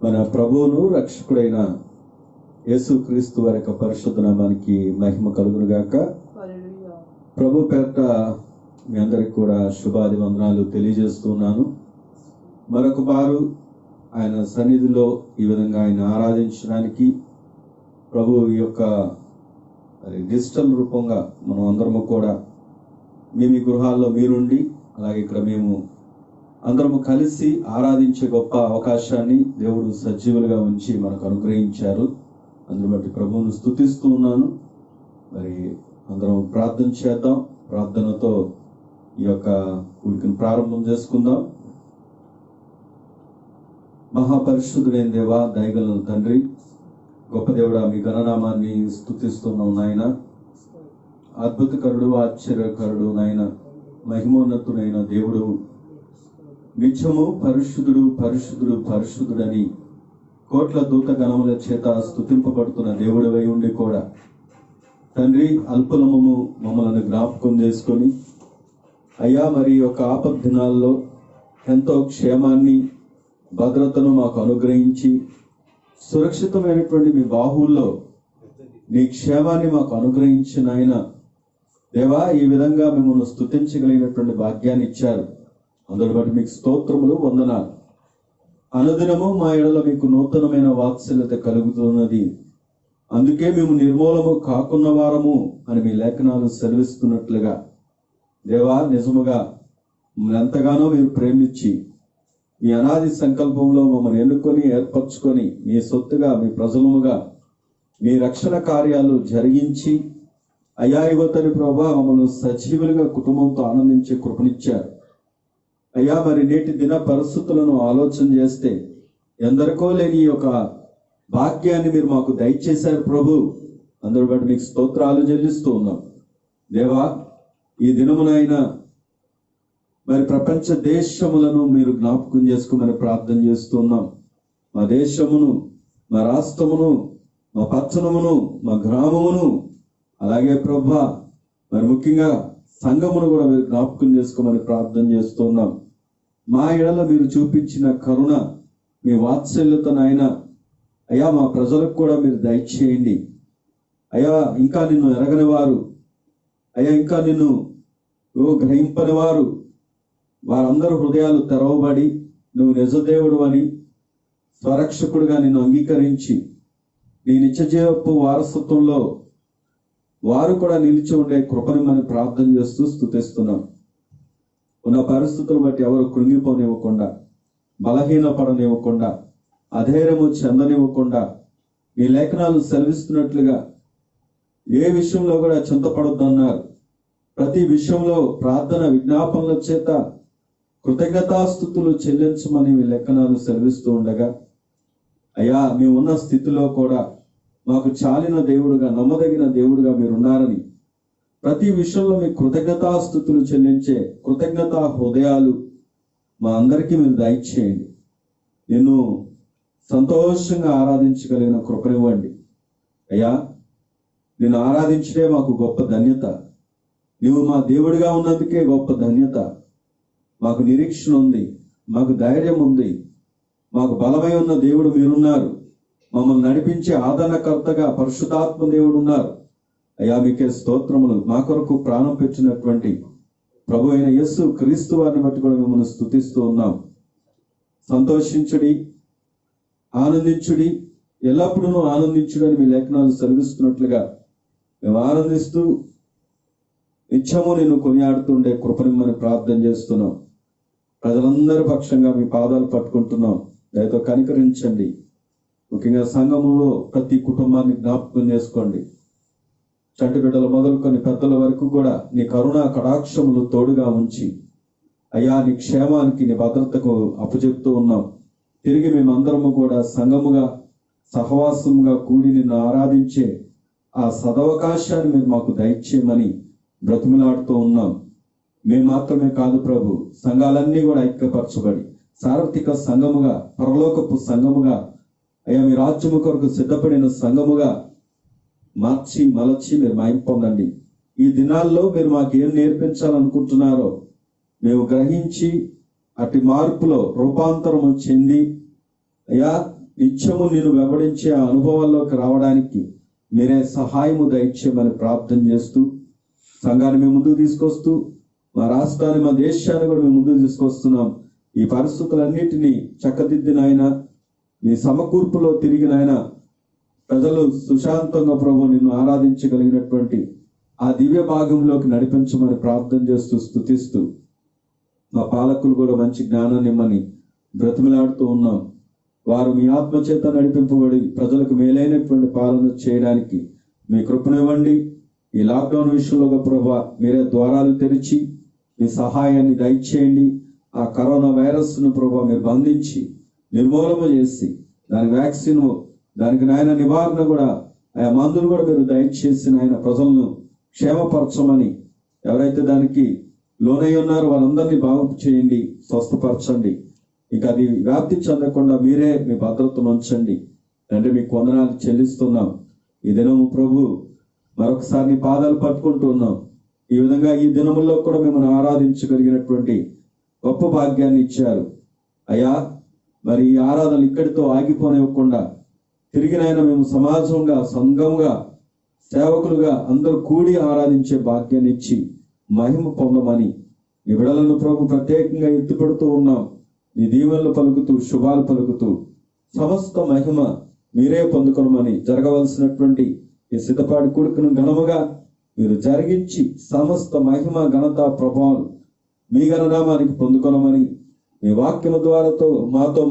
మన ప్రభువును రక్షకుడైన యేసుక్రీస్తు వారి యొక్క పరిశుద్ధ నామానికి మహిమ కలుగును గాక. ప్రభు పేరట మీ అందరికి కూడా శుభాది వందనాలు తెలియజేస్తున్నాను. మరొక బారు ఆయన సన్నిధిలో ఈ విధంగా ఆయన ఆరాధించడానికి ప్రభు యొక్క డిజిటల్ రూపంగా మనం అందరము కూడా మీ గృహాల్లో మీరుండి అలాగే ఇక్కడ మేము అందరము కలిసి ఆరాధించే గొప్ప అవకాశాన్ని దేవుడు సజీవులుగా ఉంచి మనకు అనుగ్రహించారు. అందుని బట్టి ప్రభువును స్తుతిస్తూ ఉన్నాను. మరి అందరం ప్రార్థన చేద్దాం. ప్రార్థనతో ఈ యొక్క కూడికను ప్రారంభం చేసుకుందాం. మహాపరిశుద్ధుడైన దేవా, దయగల తండ్రి, గొప్ప దేవుడా, మీ గణనామాన్ని స్తుతిస్తున్నాం నాయన. అద్భుతకరుడు, ఆశ్చర్యకరుడు నాయన, మహిమోన్నతుడైన దేవుడు, నిత్యము పరిశుద్ధుడు పరిశుద్ధుడు పరిశుద్ధుడని కోట్ల దూత గణముల చేత స్తుతింపబడుతున్న దేవుడివై ఉండి కూడా తండ్రి, అల్పలమము మమ్మల్ని జ్ఞాపకం చేసుకొని అయ్యా, మరి యొక్క ఆపద్ దినాల్లో ఎంతో క్షేమాన్ని భద్రతను మాకు అనుగ్రహించి సురక్షితమైనటువంటి మీ బాహువుల్లో నీ క్షేమాన్ని మాకు అనుగ్రహించిన ఆయన దేవా, ఈ విధంగా మిమ్మల్ని స్తుతించగలిగినటువంటి భాగ్యాన్ని ఇచ్చారు. అందులో బట్టి మీకు స్తోత్రములు, వందనాలు. అనుదినము మా ఎడల మీకు నూతనమైన వాత్సల్యత కలుగుతున్నది. అందుకే మేము నిర్మూలము కాకున్న వారము అని మీ లేఖనాలు సెలవిస్తున్నట్లుగా దేవా, నిజముగా మమ్మల్ని ఎంతగానో మీరు ప్రేమించి మీ అనాది సంకల్పంలో మమ్మల్ని ఎన్నుకొని ఏర్పరచుకొని మీ సొత్తుగా, మీ ప్రజలముగా మీ రక్షణ కార్యాలు జరిగించి అయ్యా, యువతని ప్రభా మమ్మల్ని సజీవులుగా కుటుంబంతో ఆనందించే కృపనిచ్చారు. అయ్యా, మరి నేటి దిన పరిస్థితులను ఆలోచన చేస్తే ఎందరికో లేని ఒక భాగ్యాన్ని మీరు మాకు దయచేశారు ప్రభు. అందరూ బట్టి మీకు స్తోత్రాలు చెల్లిస్తూ ఉన్నాం. దేవా, ఈ దినమునైనా మరి ప్రపంచ దేశములను మీరు జ్ఞాపకం చేసుకోమని ప్రార్థన చేస్తున్నాం. మా దేశమును, మా రాష్ట్రమును, మా పట్టణమును, మా గ్రామమును, అలాగే ప్రభా మరి ముఖ్యంగా సంఘమును కూడా మీరు జ్ఞాపకం చేసుకోమని ప్రార్థన చేస్తున్నాం. మా ఎడల మీరు చూపించిన కరుణ, మీ వాత్సల్యతనైనా అయ్యా మా ప్రజలకు కూడా మీరు దయచేయండి. అయ్యా, ఇంకా నిన్ను ఎరగని వారు, అయ్యా ఇంకా నిన్ను గ్రహింపని వారు, వారందరూ హృదయాలు తెరవబడి నువ్వు నిజదేవుడు అని స్వరక్షకుడిగా నిన్ను అంగీకరించి నీ నిత్యజీవపు వారసత్వంలో వారు కూడా నిలిచి ఉండే కృపను మనం ప్రార్థన చేస్తూ స్తుతిస్తున్నాం. ఉన్న పరిస్థితులు బట్టి ఎవరు కృంగిపోనివ్వకుండా, బలహీనపడనివ్వకుండా, అధైర్యము చెందనివ్వకుండా మీ లేఖనాలు సెలవిస్తున్నట్లుగా ఏ విషయంలో కూడా చింతపడొద్దన్నారు. ప్రతి విషయంలో ప్రార్థన విజ్ఞాపనల చేత కృతజ్ఞతాస్తుతులు చెల్లించమని మీ లేఖనాలు సెలవిస్తూ ఉండగా అయ్యా, మేమున్న స్థితిలో కూడా మాకు చాలిన దేవుడుగా, నమ్మదగిన దేవుడుగా మీరున్నారని ప్రతి విషయంలో మీ కృతజ్ఞతాస్తుతులు చెల్లించే కృతజ్ఞతా హృదయాలు మా అందరికీ మీరు దయచేయండి. నిన్ను సంతోషంగా ఆరాధించగలిగిన కృపనివ్వండి. అయ్యా, నిన్ను ఆరాధించడే మాకు గొప్ప ధన్యత. నువ్వు మా దేవుడిగా ఉన్నందుకే గొప్ప ధన్యత. మాకు నిరీక్షణ ఉంది, మాకు ధైర్యం ఉంది, మాకు బలమై ఉన్న దేవుడు మీరున్నారు. మమ్మల్ని నడిపించే ఆదరణకర్తగా పరిశుద్ధాత్మ దేవుడు ఉన్నారు. అయ్యా, మీకే స్తోత్రములు. మా కొరకు ప్రాణం పెట్టినటువంటి ప్రభు అయిన యేసు క్రీస్తు వారిని బట్టి కూడా మిమ్మల్ని స్తుతిస్తూ ఉన్నాం. సంతోషించుడి, ఆనందించుడి, ఎల్లప్పుడూ ఆనందించుడు అని మీ లేఖనాలు సెలవిస్తున్నట్లుగా మేము ఆనందిస్తూ నిత్యము నేను కొనియాడుతుండే కృపనిమ్మని ప్రార్థన చేస్తున్నాం. ప్రజలందరి పక్షంగా మీ పాదాలు పట్టుకుంటున్నాం. దయతో కనికరించండి. ముఖ్యంగా సంఘములో ప్రతి కుటుంబాన్ని జ్ఞాపకం చేసుకోండి. చంటి బిడ్డలు మొదలుకొని పెద్దల వరకు కూడా నీ కరుణా కటాక్షములు తోడుగా ఉంచి అయ్యా, నీ క్షేమానికి, నీ భద్రతకు అప్పచెప్తూ ఉన్నాం. తిరిగి మేమందరము కూడా సంఘముగా సహవాసముగా కూడి నిన్ను ఆరాధించే ఆ సదవకాశాన్ని మీరు మాకు దయచేయమని బ్రతిమలాడుతూ ఉన్నాం. మేము మాత్రమే కాదు ప్రభు, సంఘాలన్నీ కూడా ఐక్యపరచబడి సార్వత్రిక సంఘముగా, పరలోకపు సంఘముగా, అయ్యా మీ రాజ్యము కొరకు సిద్ధపడిన సంఘముగా మార్చి మలచి మీరు మాయం పొందండి. ఈ దినాల్లో మీరు మాకు ఏం నేర్పించాలనుకుంటున్నారో మేము గ్రహించి అటు మార్పులో రూపాంతరము చెంది అయ్యా నిత్యము నిన్ను వెంబడించే ఆ అనుభవాల్లోకి రావడానికి మీరే సహాయము దయచేయమని ప్రార్థన చేస్తూ సంఘాన్ని మేము ముందుకు తీసుకొస్తూ మా రాష్ట్రాన్ని మా దేశాన్ని కూడా మేము ముందుకు తీసుకొస్తున్నాం. ఈ పరిస్థితులన్నిటినీ చక్కదిద్దినైనా మీ సమకూర్పులో తిరిగినైనా ప్రజలు సుశాంతంగా ప్రభు నిన్ను ఆరాధించగలిగినటువంటి ఆ దివ్య భాగంలోకి నడిపించమని ప్రార్థన చేస్తూ స్తుతిస్తూ మా పాలకులు కూడా మంచి జ్ఞానాన్ని ఇమ్మని బ్రతిమలాడుతూ ఉన్నాం. వారు మీ ఆత్మచేత నడిపింపబడి ప్రజలకు మేలైనటువంటి పాలన చేయడానికి మీ కృపనివ్వండి. ఈ లాక్డౌన్ విషయంలో ప్రభా మీరే ద్వారాలు తెరిచి మీ సహాయాన్ని దయచేయండి. ఆ కరోనా వైరస్ను ప్రభా మీరు బంధించి నిర్మూలన చేసి దాని వ్యాక్సిన్ దానికి నాయన నివారణ కూడా ఆ మందులు కూడా మీరు దయచేసి నాయన ప్రజలను క్షేమపరచమని ఎవరైతే దానికి లోనై ఉన్నారో వాళ్ళందరినీ బాగు చేయండి, స్వస్థపరచండి. ఇక అది వ్యాప్తి చెందకుండా మీరే మీ భద్రతను ఉంచండి. అంటే మీకు వందనాలు చెల్లిస్తున్నాం. ఈ దినము ప్రభు మరొకసారి నీ పాదాలు పట్టుకుంటూ ఉన్నాం. ఈ విధంగా ఈ దినముల్లో కూడా మిమ్మల్ని ఆరాధించగలిగినటువంటి గొప్ప భాగ్యాన్ని ఇచ్చారు అయ్యా. మరి ఈ ఆరాధనలు ఇక్కడితో ఆగిపోనివ్వకుండా తిరిగినైనా మేము సమాజంగా సంఘంగా సేవకులుగా అందరూ కూడి ఆరాధించే భాగ్యాన్ని ఇచ్చి మహిమ పొందమని ఈ విడలను ప్రభు ప్రత్యేకంగా ఎత్తుపడుతూ ఉన్నాం. నీ దీవెనలు పలుకుతూ శుభాలు పలుకుతూ సమస్త మహిమ మీరే పొందుకొనమని జరగవలసినటువంటి ఈ సిద్ధపాటి కొడుకును ఘనముగా మీరు జరిగించి సమస్త మహిమ ఘనత ప్రభావం మీ గణనామానికి పొందుకొనమని మీ వాక్యము ద్వారాతో మాతో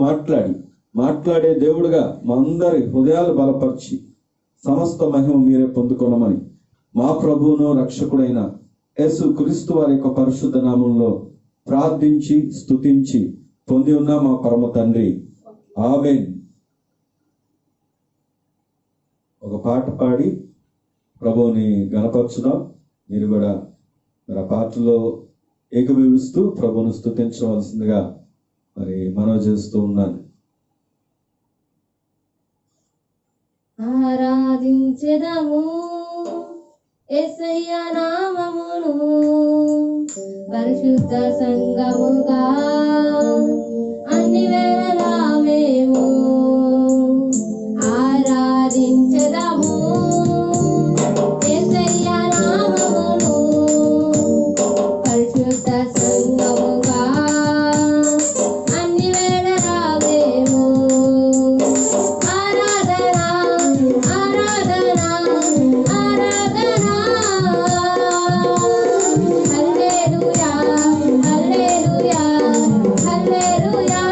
మాట్లాడే దేవుడుగా మా అందరి హృదయాలు బలపరిచి సమస్త మహిమ మీరే పొందుకొనమని మా ప్రభువును రక్షకుడైన యేసు క్రీస్తు వారి యొక్క పరిశుద్ధ నామంలో ప్రార్థించి స్తుతించి పొంది ఉన్న మా పరమ తండ్రి, ఆమేన్. ఒక పాట పాడి ప్రభువుని గణపరచుదాం. మీరు కూడా మరి ఆ పాటలో ఏకీభవిస్తూ ప్రభువును స్తుతించవలసిందిగా మరి మనవి చేస్తూ ఉన్నాను. ఆరాధించెదము యేసయ్య నామమును పరిశుద్ధ సంఘముగా అన్ని వేళలా మేము ఆరాధించెదము యేసయ్య నామమును పరిశుద్ధ సంఘముగా అన్ని వేళలా మేము హల్లెలూయా హల్లెలూయా హల్లెలూయా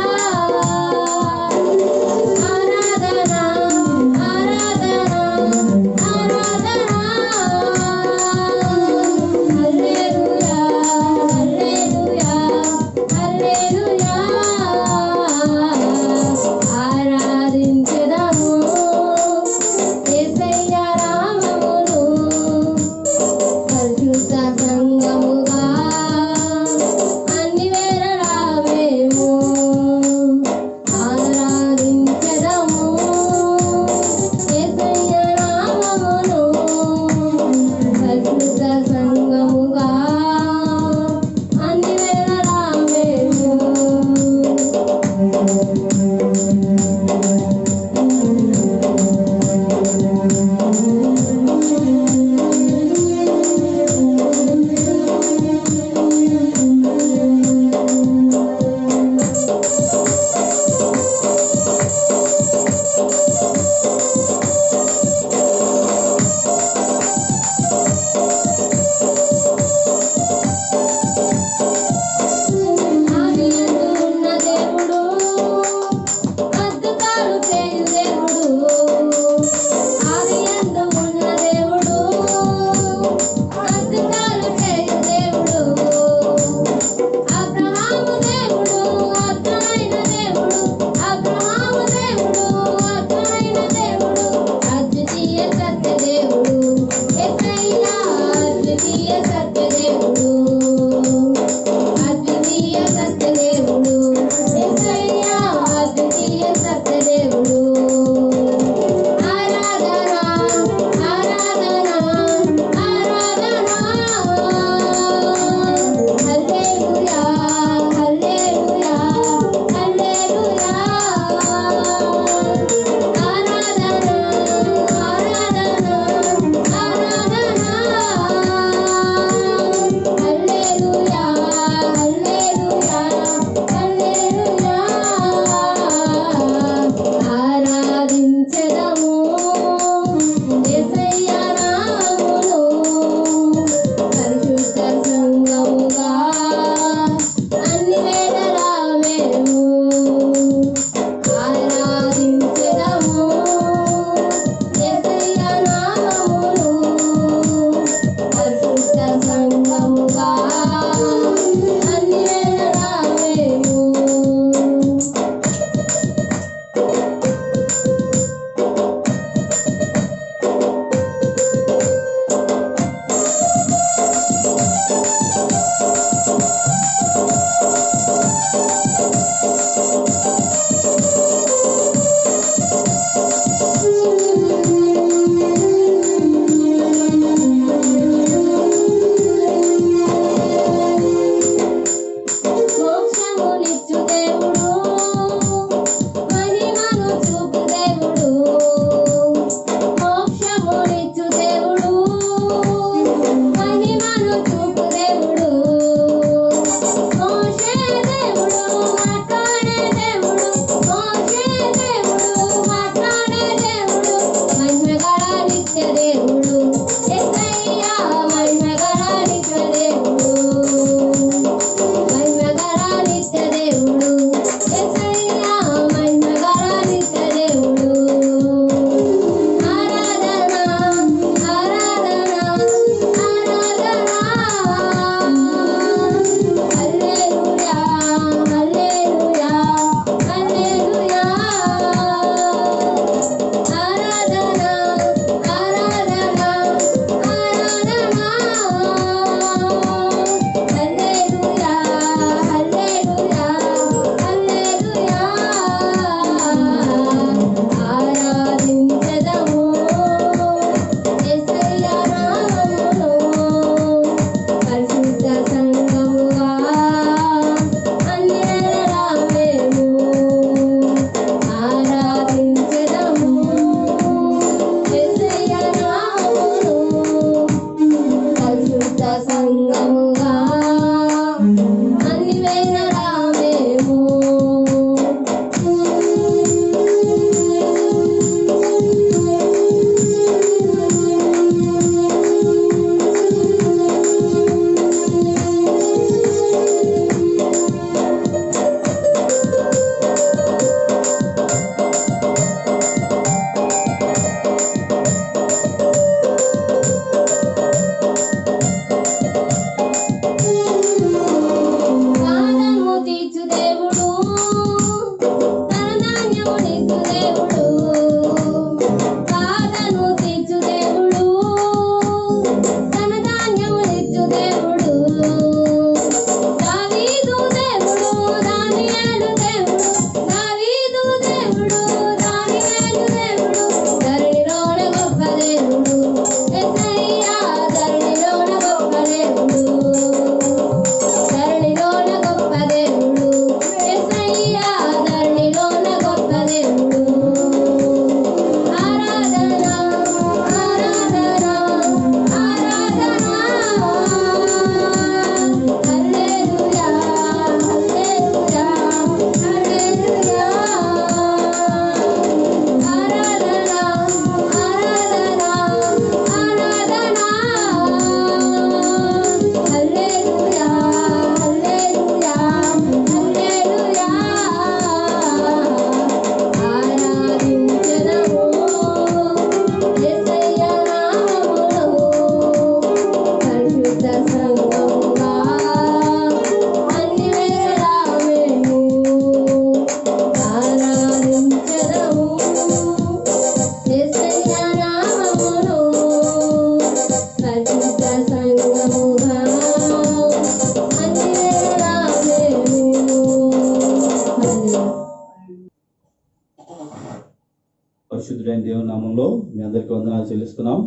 పరిశుద్ధుడైన దేవుని నామంలో మీ అందరికీ వందనాలు చెల్లిస్తున్నాం.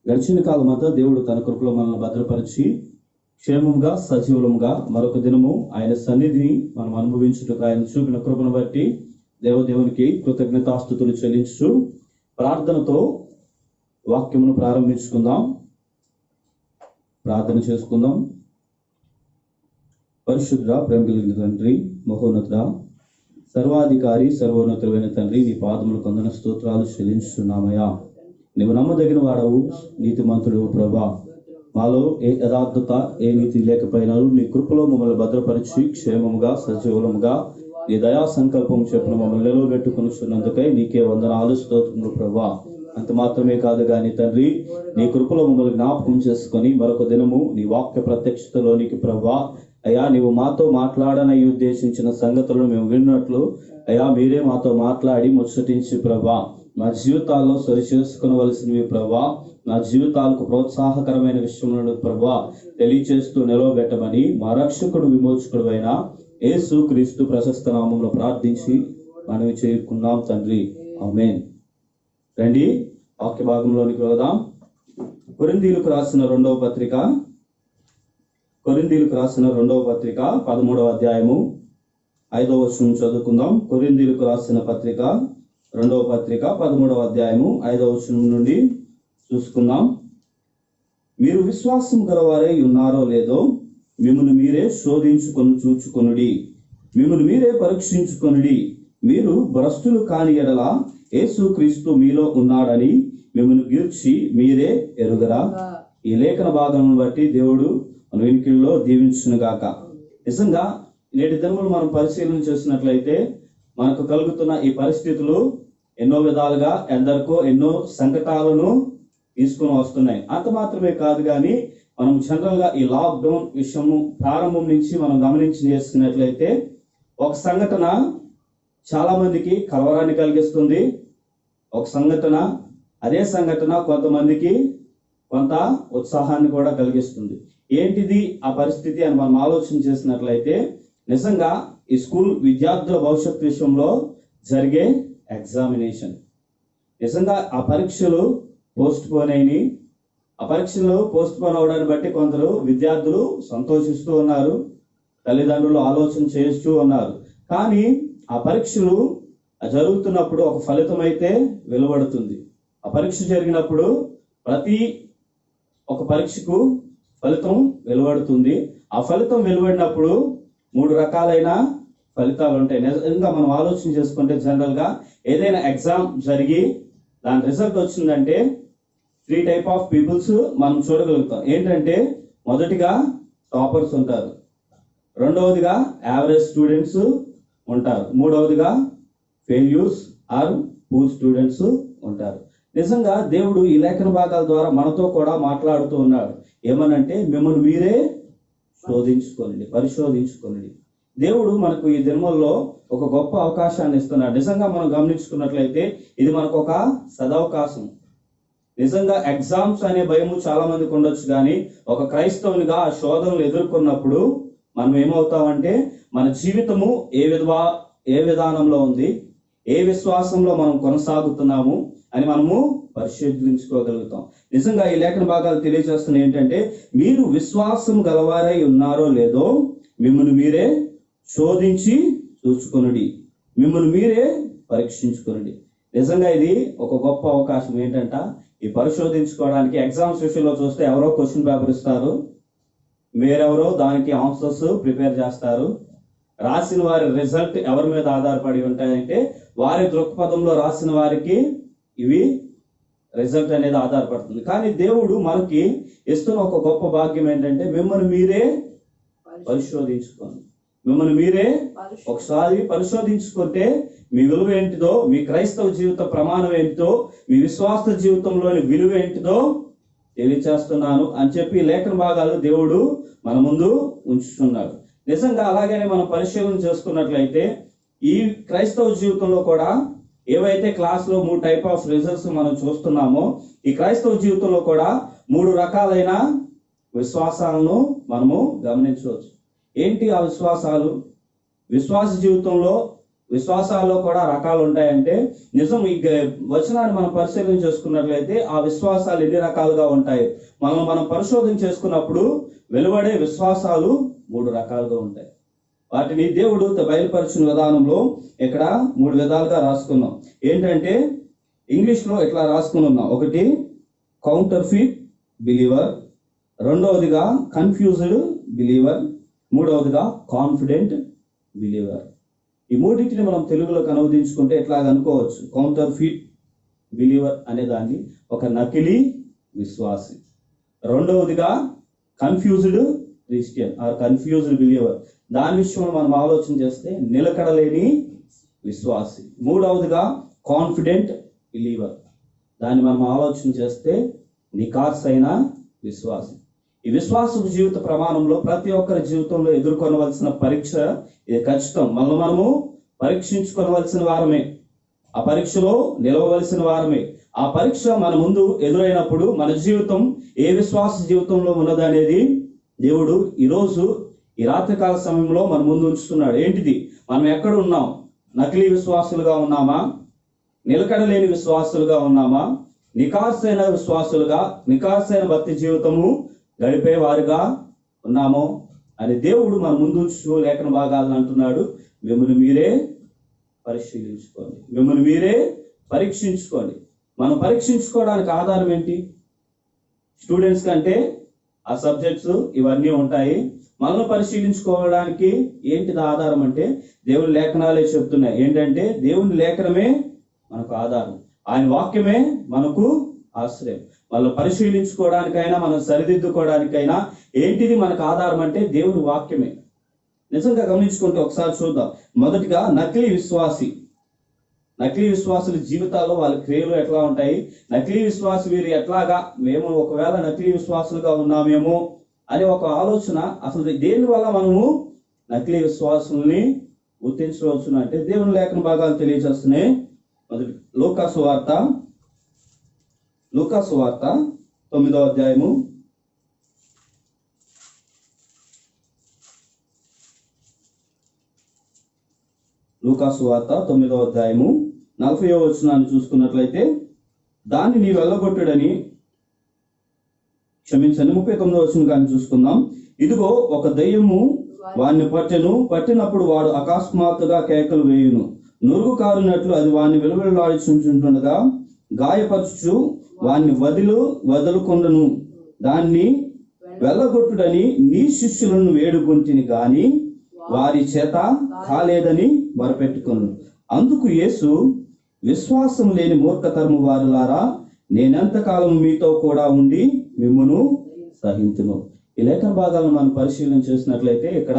గడిచిన కాలం అంతా దేవుడు తన కృపలో మనల్ని భద్రపరిచి క్షేమంగా సజీవులంగా మరొక దినము ఆయన సన్నిధిని మనం అనుభవించుటకు ఆయన చూపిన కృపను బట్టి దేవునికి కృతజ్ఞతాస్తుతులు చెల్లించు ప్రార్థనతో వాక్యమును ప్రారంభించుకుందాం. ప్రార్థన చేసుకుందాం. పరిశుద్ధ ప్రేమ కలిగిన తండ్రి, మహోన్నతుడ, సర్వాధికారి, సర్వోన్నతుడైన తండ్రి, నీ పాదములకు వందన స్తోత్రాలు చెల్లించున్నామయ్యా. నీవు నమ్మదగిన వాడవు, నీతిమంతుడు ప్రభా. మాలో ఏ యథార్థత, ఏ నీతి లేకపోయినారు నీ కృపలో మమ్మల్ని భద్రపరిచి క్షేమముగా సజీవులముగా నీ దయా సంకల్పం చెప్పిన మమ్మల్ని నిలవబెట్టుకునిస్తున్నందుకై నీకే వందనాలు స్తోత్రములు ప్రభా. అంత మాత్రమే కాదు కానీ తండ్రి, నీ కృపలో మమ్మల్ని జ్ఞాపకం చేసుకొని మరొక దినము నీ వాక్య ప్రత్యక్షతలోనికి ప్రభా అయ్యా నీవు మాతో మాట్లాడనని ఉద్దేశించిన సంగతులను మేము విన్నట్లు అయ్యా మీరే మాతో మాట్లాడి ముచ్చటించి ప్రభా మా జీవితాల్లో సరి చేసుకునవలసినవి ప్రభా, నా జీవితాలకు ప్రోత్సాహకరమైన విషయములను ప్రభా తెలియచేస్తూ నిలవబెట్టమని మా రక్షకుడు విమోచకుడు అయిన యేసు క్రీస్తు ప్రశస్త నామంలో ప్రార్థించి మనవి చేరుకున్నాం తండ్రి, ఆమేన్. రండి వాక్య భాగంలోనికి వెళదాం. కొరింథీయులకు రాసిన రెండవ పత్రిక 13వ అధ్యాయము 5వ వచనం చదువుకుందాం. కొరింథీయులకు రాసిన పత్రిక 2వ పత్రిక 13వ అధ్యాయము 5వ వచనం నుండి చూసుకుందాం. మీరు విశ్వాసం గలవారై ఉన్నారో లేదో మిమ్మల్ని మీరే శోధించుకొని చూచుకొనుడి, మిమ్మల్ని మీరే పరీక్షించుకొనుడి. మీరు భ్రష్టులు కాని ఎడల యేసు క్రీస్తు మీలో ఉన్నాడని మిమ్మల్ని గూర్చి మీరే ఎరుగరా. ఈ లేఖన భాగం బట్టి దేవుడు మన వెనుకల్లో దీవించును గాక. నిజంగా నేటి దినములు మనం పరిశీలన చేసినట్లయితే మనకు కలుగుతున్న ఈ పరిస్థితులు ఎన్నో విధాలుగా ఎందరికో ఎన్నో సంకటాలను తీసుకుని వస్తున్నాయి. అంత మాత్రమే కాదు కానీ మనం జనరల్ గా ఈ లాక్డౌన్ విషయము ప్రారంభం నుంచి మనం గమనించి చేసుకున్నట్లయితే ఒక సంఘటన చాలా మందికి కలవరాన్ని కలిగిస్తుంది. ఒక సంఘటన, అదే సంఘటన కొంతమందికి కొంత ఉత్సాహాన్ని కూడా కలిగిస్తుంది. ఏంటిది ఆ పరిస్థితి అని మనం ఆలోచన చేసినట్లయితే నిజంగా ఈ స్కూల్ విద్యార్థుల భవిష్యత్ విషయంలో జరిగే ఎగ్జామినేషన్, నిజంగా ఆ పరీక్షలు పోస్ట్ పోన్ అయినాయి. ఆ పరీక్షలు పోస్ట్ పోన్ అవడాన్ని బట్టి కొందరు విద్యార్థులు సంతోషిస్తూ ఉన్నారు, తల్లిదండ్రులు ఆలోచన చేస్తూ ఉన్నారు. కానీ ఆ పరీక్షలు జరుగుతున్నప్పుడు ఒక ఫలితం అయితే వెలువడుతుంది. ఆ పరీక్ష జరిగినప్పుడు ప్రతి ఒక పరీక్షకు ఫలితం వెలువడుతుంది. ఆ ఫలితం వెలువడినప్పుడు 3 రకాలైన ఫలితాలు ఉంటాయి. నిజంగా మనం ఆలోచన చేసుకుంటే జనరల్ గా ఏదైనా ఎగ్జామ్ జరిగి దాని రిజల్ట్ వచ్చిందంటే 3 టైప్ ఆఫ్ పీపుల్స్ మనం చూడగలుగుతాం. ఏంటంటే మొదటిగా టాపర్స్ ఉంటారు, రెండవదిగా యావరేజ్ స్టూడెంట్స్ ఉంటారు, మూడవదిగా ఫెయిల్యూర్స్ ఆర్ పూర్ స్టూడెంట్స్ ఉంటారు. నిజంగా దేవుడు ఈ లేఖన భాగాల ద్వారా మనతో కూడా మాట్లాడుతూ ఉన్నాడు. ఏమనంటే మిమ్మల్ని మీరే శోధించుకోనండి, పరిశోధించుకోనండి. దేవుడు మనకు ఈ దినముల్లో ఒక గొప్ప అవకాశాన్ని ఇస్తున్నాడు. నిజంగా మనం గమనించుకున్నట్లయితే ఇది మనకు ఒక సదవకాశం. నిజంగా ఎగ్జామ్స్ అనే భయము చాలా మందికి ఉండొచ్చు, కానీ ఒక క్రైస్తవునిగా ఆ శోధనలు ఎదుర్కొన్నప్పుడు మనం ఏమవుతామంటే మన జీవితము ఏ విధానంలో ఉంది, ఏ విశ్వాసంలో మనం కొనసాగుతున్నాము అని మనము పరిశీలించుకోగలుగుతాం. నిజంగా ఈ లేఖన భాగాలు తెలియజేస్తున్న ఏంటంటే మీరు విశ్వాసం గలవారై ఉన్నారో లేదో మిమ్మల్ని మీరే శోధించి చూచుకొనుడి, మిమ్మల్ని మీరే పరీక్షించుకొనుడి. నిజంగా ఇది ఒక గొప్ప అవకాశం. ఏంటంట ఈ పరిశోధించుకోవడానికి ఎగ్జామ్స్ విషయంలో చూస్తే ఎవరో క్వశ్చన్ పేపర్ ఇస్తారు, వేరెవరో దానికి ఆన్సర్స్ ప్రిపేర్ చేస్తారు. రాసిన వారి రిజల్ట్ ఎవరి మీద ఆధారపడి ఉంటాయంటే వారి దృక్పథంలో రాసిన వారికి ఇవి రిజల్ట్ అనేది ఆధారపడుతుంది. కానీ దేవుడు మనకి ఇస్తున్న ఒక గొప్ప భాగ్యం ఏంటంటే మిమ్మల్ని మీరే పరిశోధించుకోండి. మిమ్మల్ని మీరే ఒకసారి పరిశోధించుకుంటే మీ విలువ ఏంటిదో, మీ క్రైస్తవ జీవిత ప్రమాణం ఏంటిదో, మీ విశ్వాస జీవితంలోని విలువ ఏంటిదో తెలియచేస్తున్నాను అని చెప్పి లేఖన భాగాలు దేవుడు మన ముందు ఉంచుతున్నాడు. నిజంగా అలాగనే మనం పరిశీలన చేసుకున్నట్లయితే ఈ క్రైస్తవ జీవితంలో కూడా ఏవైతే క్లాస్లో 3 టైప్ ఆఫ్ రిజల్ట్స్ మనం చూస్తున్నామో ఈ క్రైస్తవ జీవితంలో కూడా 3 రకాలైన విశ్వాసాలను మనము గమనించవచ్చు. ఏంటి ఆ విశ్వాసాలు? విశ్వాస జీవితంలో విశ్వాసాల్లో కూడా రకాలు ఉంటాయంటే నిజం. ఈ వచనాన్ని మనం పరిశీలన చేసుకున్నట్లయితే ఆ విశ్వాసాలు ఎన్ని రకాలుగా ఉంటాయి మనం పరిశోధన చేసుకున్నప్పుడు వెలువడే విశ్వాసాలు 3 రకాలుగా ఉంటాయి. వాటిని దేవుడు బయలుపరిచిన విధానంలో ఇక్కడ 3 విధాలుగా రాసుకున్నాం. ఏంటంటే ఇంగ్లీష్లో ఇట్లా రాసుకుని ఉన్నాం. ఒకటి కౌంటర్ఫీట్ బిలీవర్, రెండవదిగా కన్ఫ్యూజ్డ్ బిలీవర్, మూడవదిగా కాన్ఫిడెంట్ బిలీవర్. ఈ మూడింటిని మనం తెలుగులో అనువదించుకుంటే ఎట్లాగ అనుకోవచ్చు. కౌంటర్ఫీట్ బిలీవర్ అనే దాన్ని ఒక నకిలీ విశ్వాసి, రెండవదిగా confused Christian or confused believer, దాని విషయంలో మనం ఆలోచన చేస్తే నిలకడలేని విశ్వాసి, మూడవదిగా కాన్ఫిడెంట్ బిలీవర్, దాన్ని మనం ఆలోచన చేస్తే నికార్సైన విశ్వాసి. ఈ విశ్వాస జీవిత ప్రమాణంలో ప్రతి ఒక్కరి జీవితంలో ఎదుర్కొనవలసిన పరీక్ష ఇది ఖచ్చితం. మనము పరీక్షించుకోవలసిన వారమే, ఆ పరీక్షలో నిలవవలసిన వారమే. ఆ పరీక్ష మన ముందు ఎదురైనప్పుడు మన జీవితం ఏ విశ్వాస జీవితంలో ఉన్నదనేది దేవుడు ఈరోజు ఈ రాత్రికాల సమయంలో మన ముందు ఉంచుతున్నాడు. ఏంటిది? మనం ఎక్కడ ఉన్నాం? నకిలీ విశ్వాసులుగా ఉన్నామా? నిలకడలేని విశ్వాసులుగా ఉన్నామా? నికార్సైన విశ్వాసులుగా, నికార్సైన భక్తి జీవితము గడిపే వారుగా ఉన్నామో అని దేవుడు మన ముందు ఉంచు లేఖన భాగాలను అంటున్నాడు. మిమ్మల్ని మీరే పరిశీలించుకోండి, మిమ్మల్ని మీరే పరీక్షించుకోండి. మనం పరీక్షించుకోవడానికి ఆధారం ఏంటి? స్టూడెంట్స్ కంటే ఆ సబ్జెక్ట్స్ ఇవన్నీ ఉంటాయి. మనల్ని పరిశీలించుకోవడానికి ఏంటిది ఆధారం అంటే దేవుని లేఖనాలే చెప్తున్నాయి. ఏంటంటే దేవుని లేఖనమే మనకు ఆధారం, ఆయన వాక్యమే మనకు ఆశ్రయం. వాళ్ళు పరిశీలించుకోవడానికైనా మనం సరిదిద్దుకోవడానికైనా ఏంటిది మనకు ఆధారం అంటే దేవుని వాక్యమే. నిజంగా గమనించుకుంటే ఒకసారి చూద్దాం. మొదటిగా నకిలీ విశ్వాసి. నకిలీ విశ్వాసుల జీవితాల్లో వాళ్ళ క్రియలు ఎట్లా ఉంటాయి? నకిలీ విశ్వాసి వీరు ఎట్లాగా మేము ఒకవేళ నకిలీ విశ్వాసులుగా ఉన్నామేమో అనే ఒక ఆలోచన. అసలు దేని వల్ల మనము నకిలీ విశ్వాసుల్ని గుర్తించవచ్చు అంటే దేవుని లేఖన భాగాలు తెలియజేస్తున్నాయి. మొదటి లూకాసు వార్త 9వ అధ్యాయము 9వ అధ్యాయము 40వ వచనాన్ని చూసుకున్నట్లయితే, దాన్ని నీ వెళ్ళగొట్టుడని, క్షమించండి 39వ వచనం కానీ చూసుకుందాం. ఇదిగో ఒక దయ్యము వాణ్ణి పట్టినప్పుడు వాడు అకస్మాత్తుగా కేకలు వేయును, నురుగు కారునట్లు అది వాణ్ణి విలువలాడుచుంటుండగా గాయపరచు వాణ్ణి వదులుకొండను. దాన్ని వెళ్ళగొట్టుడని నీ శిష్యులను వేడుకొంటిని గాని వారి చేత కాలేదని మొరపెట్టుకొను. అందుకు యేసు, విశ్వాసం లేని మూర్ఖతరము వారులారా, నేనెంతకాలం మీతో కూడా ఉండి మిమ్మును సహించును. ఈ లేఖన భాగాలను మనం పరిశీలన చేసినట్లయితే ఇక్కడ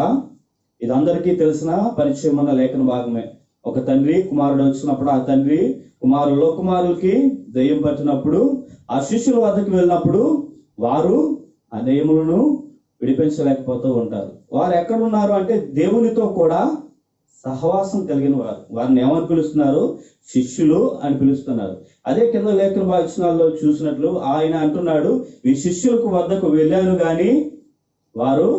ఇది అందరికీ తెలిసిన పరిచయం ఉన్న లేఖన భాగమే. ఒక తండ్రి కుమారుడు వచ్చినప్పుడు ఆ తండ్రి కుమారులకి దయ్యం పట్టినప్పుడు ఆ శిష్యుల వద్దకు వెళ్ళినప్పుడు వారు ఆ దయ్యములను విడిపించలేకపోతూ ఉంటారు. వారు ఎక్కడున్నారు అంటే దేవునితో కూడా సహవాసం కలిగిన వారు. వారిని ఏమని పిలుస్తున్నారు? శిష్యులు అని పిలుస్తున్నారు. అదే కింద లేఖన భాగంలో చూసినట్లు ఆయన అంటున్నాడు, ఈ శిష్యులకు వద్దకు వెళ్ళాను గాని వారు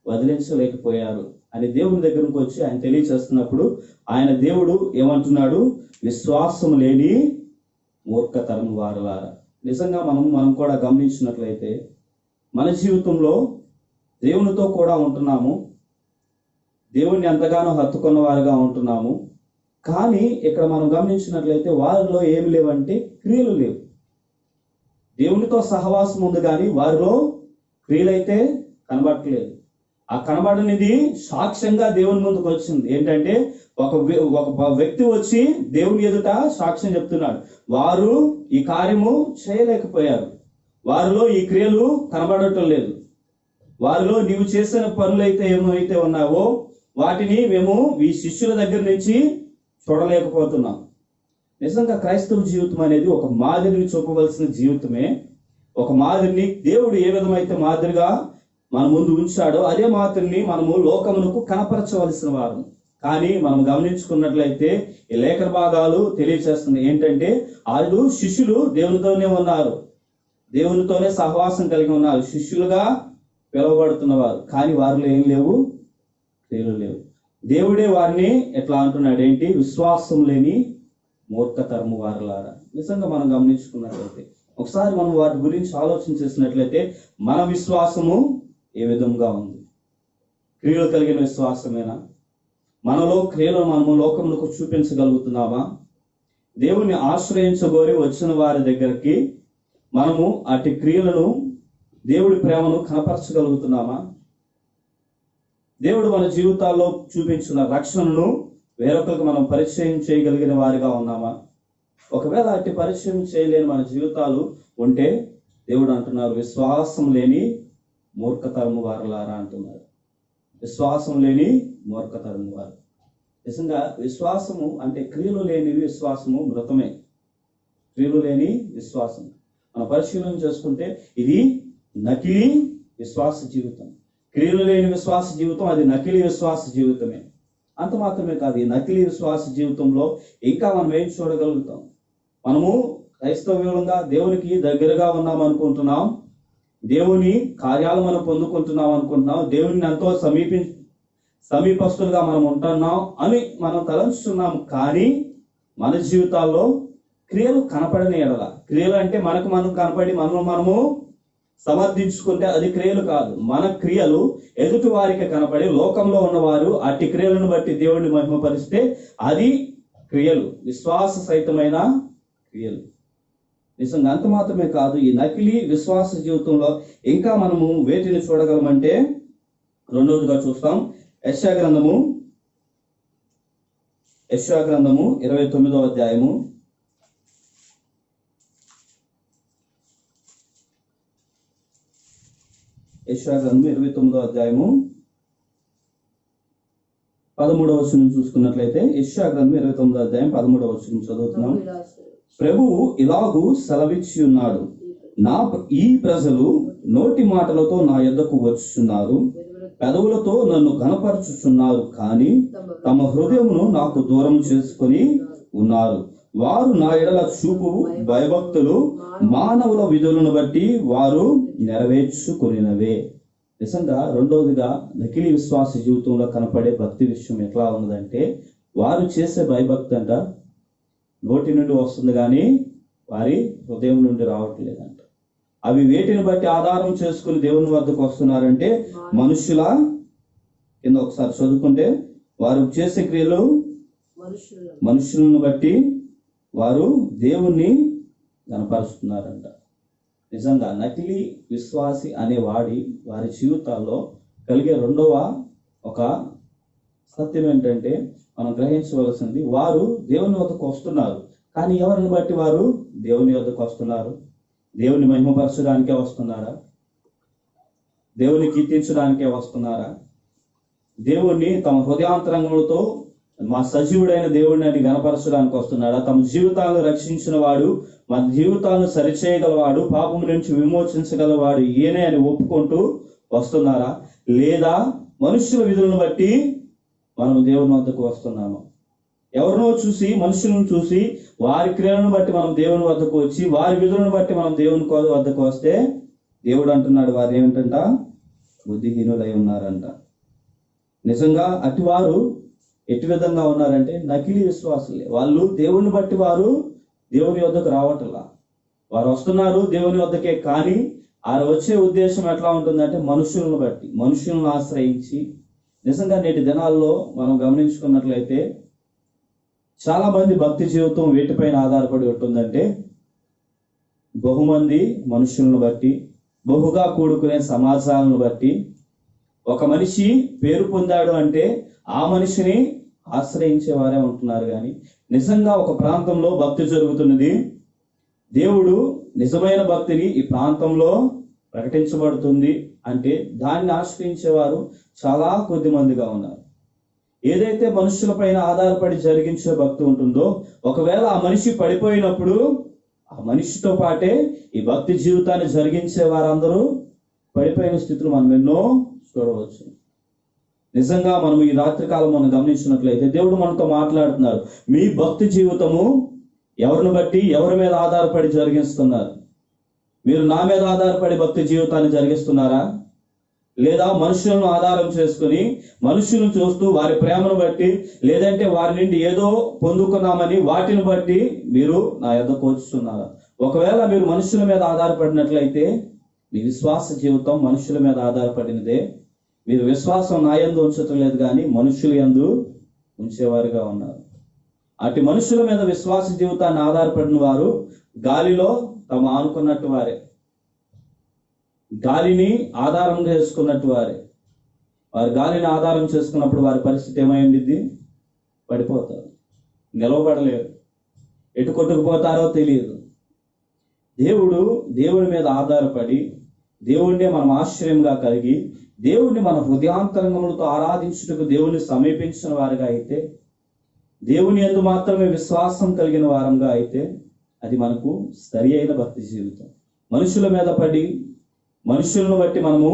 వదిలించలేకపోయారు అని దేవుని దగ్గరకు వచ్చి ఆయన తెలియచేస్తున్నప్పుడు ఆయన దేవుడు ఏమంటున్నాడు? విశ్వాసం లేని మూర్ఖతరం వారులారా. నిజంగా మనం కూడా గమనించినట్లయితే మన జీవితంలో దేవునితో కూడా ఉంటున్నాము, దేవుణ్ణి ఎంతగానో హత్తుకున్న వారుగా ఉంటున్నాము. కానీ ఇక్కడ మనం గమనించినట్లయితే వారిలో ఏమి లేవంటే క్రియలు లేవు. దేవునితో సహవాసం ఉంది కానీ వారిలో క్రియలైతే కనబడట్లేదు. ఆ కనబడనిది సాక్ష్యంగా దేవుని ముందుకు వచ్చింది. ఏంటంటే ఒక వ్యక్తి వచ్చి దేవుని ఎదుట సాక్ష్యం చెప్తున్నాడు, వారు ఈ కార్యము చేయలేకపోయారు, వారిలో ఈ క్రియలు కనబడటం లేదు, వారిలో నీవు చేసిన పనులైతే ఏమైతే ఉన్నావో వాటిని మేము ఈ శిష్యుల దగ్గర నుంచి చూడలేకపోతున్నాం. నిజంగా క్రైస్తవ జీవితం అనేది ఒక మాదిరిని చూపవలసిన జీవితమే. ఒక మాదిరిని దేవుడు ఏ విధమైతే మాదిరిగా మన ముందు ఉంచాడో అదే మాదిరిని మనము లోకమునకు కనపరచవలసిన వారు. కానీ మనం గమనించుకున్నట్లయితే ఈ లేఖన భాగాలు తెలియచేస్తుంది ఏంటంటే వాళ్ళు శిష్యులు దేవునితోనే ఉన్నారు, దేవునితోనే సహవాసం కలిగి ఉన్నారు, శిష్యులుగా పిలువబడుతున్నవారు. కానీ వారిలో ఏం లేవు? క్రియలు లేవు. దేవుడే వారిని ఎట్లా అంటున్నాడు ఏంటి? విశ్వాసం లేని మూర్ఖతరము వారలారా. నిజంగా మనం గమనించుకున్నట్లయితే, ఒకసారి మనం వాటి గురించి ఆలోచన చేసినట్లయితే, మన విశ్వాసము ఏ విధంగా ఉంది? క్రియలు కలిగిన విశ్వాసమేనా? మనలో క్రియలు మనము లోకములకు చూపించగలుగుతున్నామా? దేవుని ఆశ్రయించగోరి వచ్చిన వారి దగ్గరికి మనము అటు క్రియలను, దేవుడి ప్రేమను కనపరచగలుగుతున్నామా? దేవుడు మన జీవితాల్లో చూపించిన రక్షణను వేరొకరికి మనం పరిచయం చేయగలిగిన వారిగా ఉన్నామా? ఒకవేళ అట్టి పరిచయం చేయలేని మన జీవితాలు ఉంటే దేవుడు అంటున్నారు, విశ్వాసం లేని మూర్ఖతరము వారలారా అంటున్నారు. విశ్వాసం లేని మూర్ఖతరము వారు. నిజంగా విశ్వాసము అంటే క్రియలు లేని విశ్వాసము మృతమే. క్రియలు లేని విశ్వాసం మన పరిశీలన చేసుకుంటే ఇది నకిలీ విశ్వాస జీవితం. క్రియలు లేని విశ్వాస జీవితం అది నకిలీ విశ్వాస జీవితమే. అంత మాత్రమే కాదు, ఈ నకిలీ విశ్వాస జీవితంలో ఇంకా మనం ఏం చూడగలుగుతాం? మనము క్రైస్తవ్యంగా దేవునికి దగ్గరగా ఉన్నాం అనుకుంటున్నాం, దేవుని కార్యాలు మనం పొందుకుంటున్నాం అనుకుంటున్నాం, దేవుని ఎంతో సమీపస్తులుగా మనం ఉంటున్నాం అని మనం తలంచుతున్నాం. కానీ మన జీవితాల్లో క్రియలు కనపడని ఎడల, క్రియలు అంటే మనకు మనం కనపడి మనము సమర్థించుకుంటే అది క్రియలు కాదు. మన క్రియలు ఎదుటి వారికి కనపడి లోకంలో ఉన్నవారు అట్టి క్రియలను బట్టి దేవుడిని మహిమపరిస్తే అది క్రియలు, విశ్వాస సహితమైన క్రియలు. నిజంగా అంత మాత్రమే కాదు, ఈ నకిలీ విశ్వాస జీవితంలో ఇంకా మనము వేటిని చూడగలమంటే, రెండవదిగా చూస్తాం యెషయా గ్రంథము 29వ అధ్యాయము 29వ అధ్యాయము 13వ వచనం చూసుకున్నట్లయితే, యెషయా గ్రంథం 29వ అధ్యాయం 13వ వచనం చదువుతున్నాం. ప్రభువు ఇలాగూ సెలవిచ్చి ఉన్నాడు, ఈ ప్రజలు నోటి మాటలతో నా యొద్దకు వచ్చుచున్నారు, పెదవులతో నన్ను ఘనపరచుచున్నారు, కానీ తమ హృదయమును నాకు దూరం చేసుకొని ఉన్నారు. వారు నా ఎడల చూపు భయభక్తులు మానవుల విధులను బట్టి వారు నెరవేర్చుకునినవే. నిజంగా రెండవదిగా నకిలీ విశ్వాస జీవితంలో కనపడే భక్తి విషయం ఎట్లా ఉన్నదంటే, వారు చేసే భయభక్తి అంట నోటి నుండి వస్తుంది కానీ వారి హృదయం నుండి రావట్లేదంట. అవి వేటిని బట్టి ఆధారం చేసుకుని దేవుని వద్దకు వస్తున్నారంటే, మనుషుల కింద ఒకసారి చదువుకుంటే, వారు చేసే క్రియలు మనుషులను బట్టి వారు దేవుణ్ణి కనపరుస్తున్నారంట. నిజంగా నకిలీ విశ్వాసి అనే వారి జీవితాల్లో కలిగే రెండవ ఒక సత్యం ఏంటంటే, మనం గ్రహించవలసింది, వారు దేవుని వద్దకు వస్తున్నారు కానీ ఎవరిని బట్టి వారు దేవుని వద్దకు వస్తున్నారు? దేవుని మహిమపరచడానికే వస్తున్నారా? దేవుని కీర్తించడానికే వస్తున్నారా? దేవుణ్ణి తమ హృదయాంతరంగంతో మా సజీవుడైన దేవుడిని అని గణపరచడానికి వస్తున్నాడా? తమ జీవితాలను రక్షించిన వాడు, మా జీవితాలను సరిచేయగలవాడు, పాపం నుంచి విమోచించగలవాడు ఈయనే అని ఒప్పుకుంటూ వస్తున్నారా? లేదా మనుషుల విధులను బట్టి మనం దేవుని వద్దకు వస్తున్నాము? ఎవరినో చూసి, మనుషులను చూసి, వారి క్రియలను బట్టి మనం దేవుని వద్దకు వచ్చి, వారి విధులను బట్టి మనం దేవుని వద్దకు వస్తే దేవుడు అంటున్నాడు, వారు ఏమిటంట? బుద్ధిహీనులై ఉన్నారంట. నిజంగా అటువారు ఎటు విధంగా ఉన్నారంటే నకిలీ విశ్వాసులే. వాళ్ళు దేవుని బట్టి వారు దేవుని వద్దకు రావట్లా. వారు వస్తున్నారు దేవుని వద్దకే, కానీ వారు వచ్చే ఉద్దేశం ఎట్లా ఉంటుందంటే మనుషులను బట్టి, మనుషులను ఆశ్రయించి. నిజంగా నేటి దినాల్లో మనం గమనించుకున్నట్లయితే చాలా మంది భక్తి జీవితం వేటిపైన ఆధారపడి ఉంటుందంటే, బహుమంది మనుషులను బట్టి, బహుగా కూడుకునే సమాజాలను బట్టి. ఒక మనిషి పేరు పొందాడు అంటే ఆ మనిషిని ఆశ్రయించే వారే ఉంటున్నారు. కానీ నిజంగా ఒక ప్రాంతంలో భక్తి జరుగుతున్నది, దేవుడు నిజమైన భక్తిని ఈ ప్రాంతంలో ప్రకటించబడుతుంది అంటే దాన్ని ఆశ్రయించేవారు చాలా కొద్ది మందిగా ఉన్నారు. ఏదైతే మనుషుల పైన ఆధారపడి జరిగించే భక్తి ఉంటుందో, ఒకవేళ ఆ మనిషి పడిపోయినప్పుడు ఆ మనిషితో పాటే ఈ భక్తి జీవితాన్ని జరిగించే వారందరూ పడిపోయిన స్థితిలో మనం ఎన్నో చూడవచ్చు. నిజంగా మనం ఈ రాత్రికాలం మనం గమనించినట్లయితే దేవుడు మనతో మాట్లాడుతున్నారు, మీ భక్తి జీవితము ఎవరిని బట్టి, ఎవరి మీద ఆధారపడి జరిగిస్తున్నారు? మీరు నా మీద ఆధారపడి భక్తి జీవితాన్ని జరిగిస్తున్నారా? లేదా మనుషులను ఆధారం చేసుకుని మనుషులను చూస్తూ వారి ప్రేమను బట్టి లేదంటే వారి నుండి ఏదో పొందుకున్నామని వాటిని బట్టి మీరు నా యొద్దకు వచ్చుతున్నారా? ఒకవేళ మీరు మనుషుల మీద ఆధారపడినట్లయితే మీ విశ్వాస జీవితం మనుషుల మీద ఆధారపడినదే. మీరు విశ్వాసం నా యందు ఉంచటం లేదు కానీ మనుషుల యందు ఉంచేవారుగా ఉన్నారు. అటు మనుషుల మీద విశ్వాస జీవితాన్ని ఆధారపడిన వారు గాలిలో తమ ఆనుకున్నట్టు వారే, గాలిని ఆధారం చేసుకున్నట్టు వారే. వారు గాలిని ఆధారం చేసుకున్నప్పుడు వారి పరిస్థితి ఏమైంది? పడిపోతారు, నిలవబడలేరు, ఎటు కొట్టుకుపోతారో తెలియదు. దేవుడి మీద ఆధారపడి దేవుడినే మనం ఆశ్రయంగా కలిగి దేవుడిని మన హృదయాంతరంగములతో ఆరాధించుటకు దేవుని సమీపించిన వారుగా అయితే, దేవుని యందు మాత్రమే విశ్వాసం కలిగిన వారంగా అయితే అది మనకు సరి అయిన భక్తి జీవితం. మనుషుల మీద పడి మనుషులను బట్టి మనము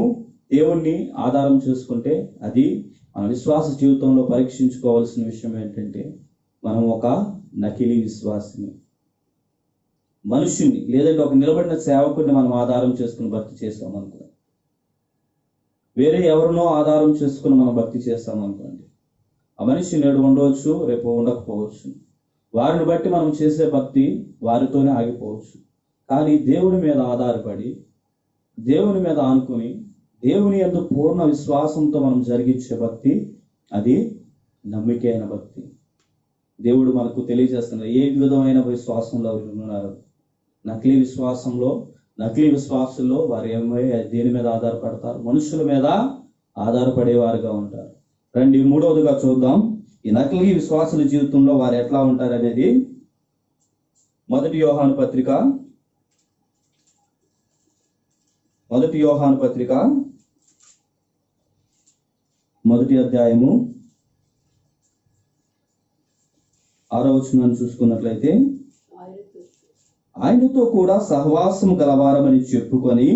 దేవుణ్ణి ఆధారం చేసుకుంటే అది మన విశ్వాస జీవితంలో పరీక్షించుకోవాల్సిన విషయం ఏంటంటే మనం ఒక నకిలీ విశ్వాసిని. మనుషుని లేదంటే ఒక నిలబడిన సేవకుడిని మనం ఆధారం చేసుకుని భక్తి చేస్తాం అనుకో, వేరే ఎవరినో ఆధారం చేసుకుని మనం భక్తి చేస్తాం అనుకోండి, ఆ మనిషి నేడు ఉండవచ్చు, రేపు ఉండకపోవచ్చు. వారిని బట్టి మనం చేసే భక్తి వారితోనే ఆగిపోవచ్చు. కానీ దేవుని మీద ఆధారపడి దేవుని మీద ఆనుకుని దేవుని యందు పూర్ణ విశ్వాసంతో మనం జరిగించే భక్తి అది నమ్మికైన భక్తి. దేవుడు మనకు తెలియజేస్తున్నారు ఏ విధమైన విశ్వాసంలో ఉన్నారు. నకిలీ విశ్వాసుల్లో వారు దేని మీద ఆధారపడతారు? మనుషుల మీద ఆధారపడేవారుగా ఉంటారు. రండి, మూడవదిగా చూద్దాం ఈ నకిలీ విశ్వాసుల జీవితంలో వారు ఎట్లా ఉంటారు అనేది. మొదటి యోహాను పత్రిక మొదటి అధ్యాయము 6వ వచనాన్ని చూసుకున్నట్లయితే, ఆయనతో కూడా సహవాసము గలవారమని చెప్పుకొని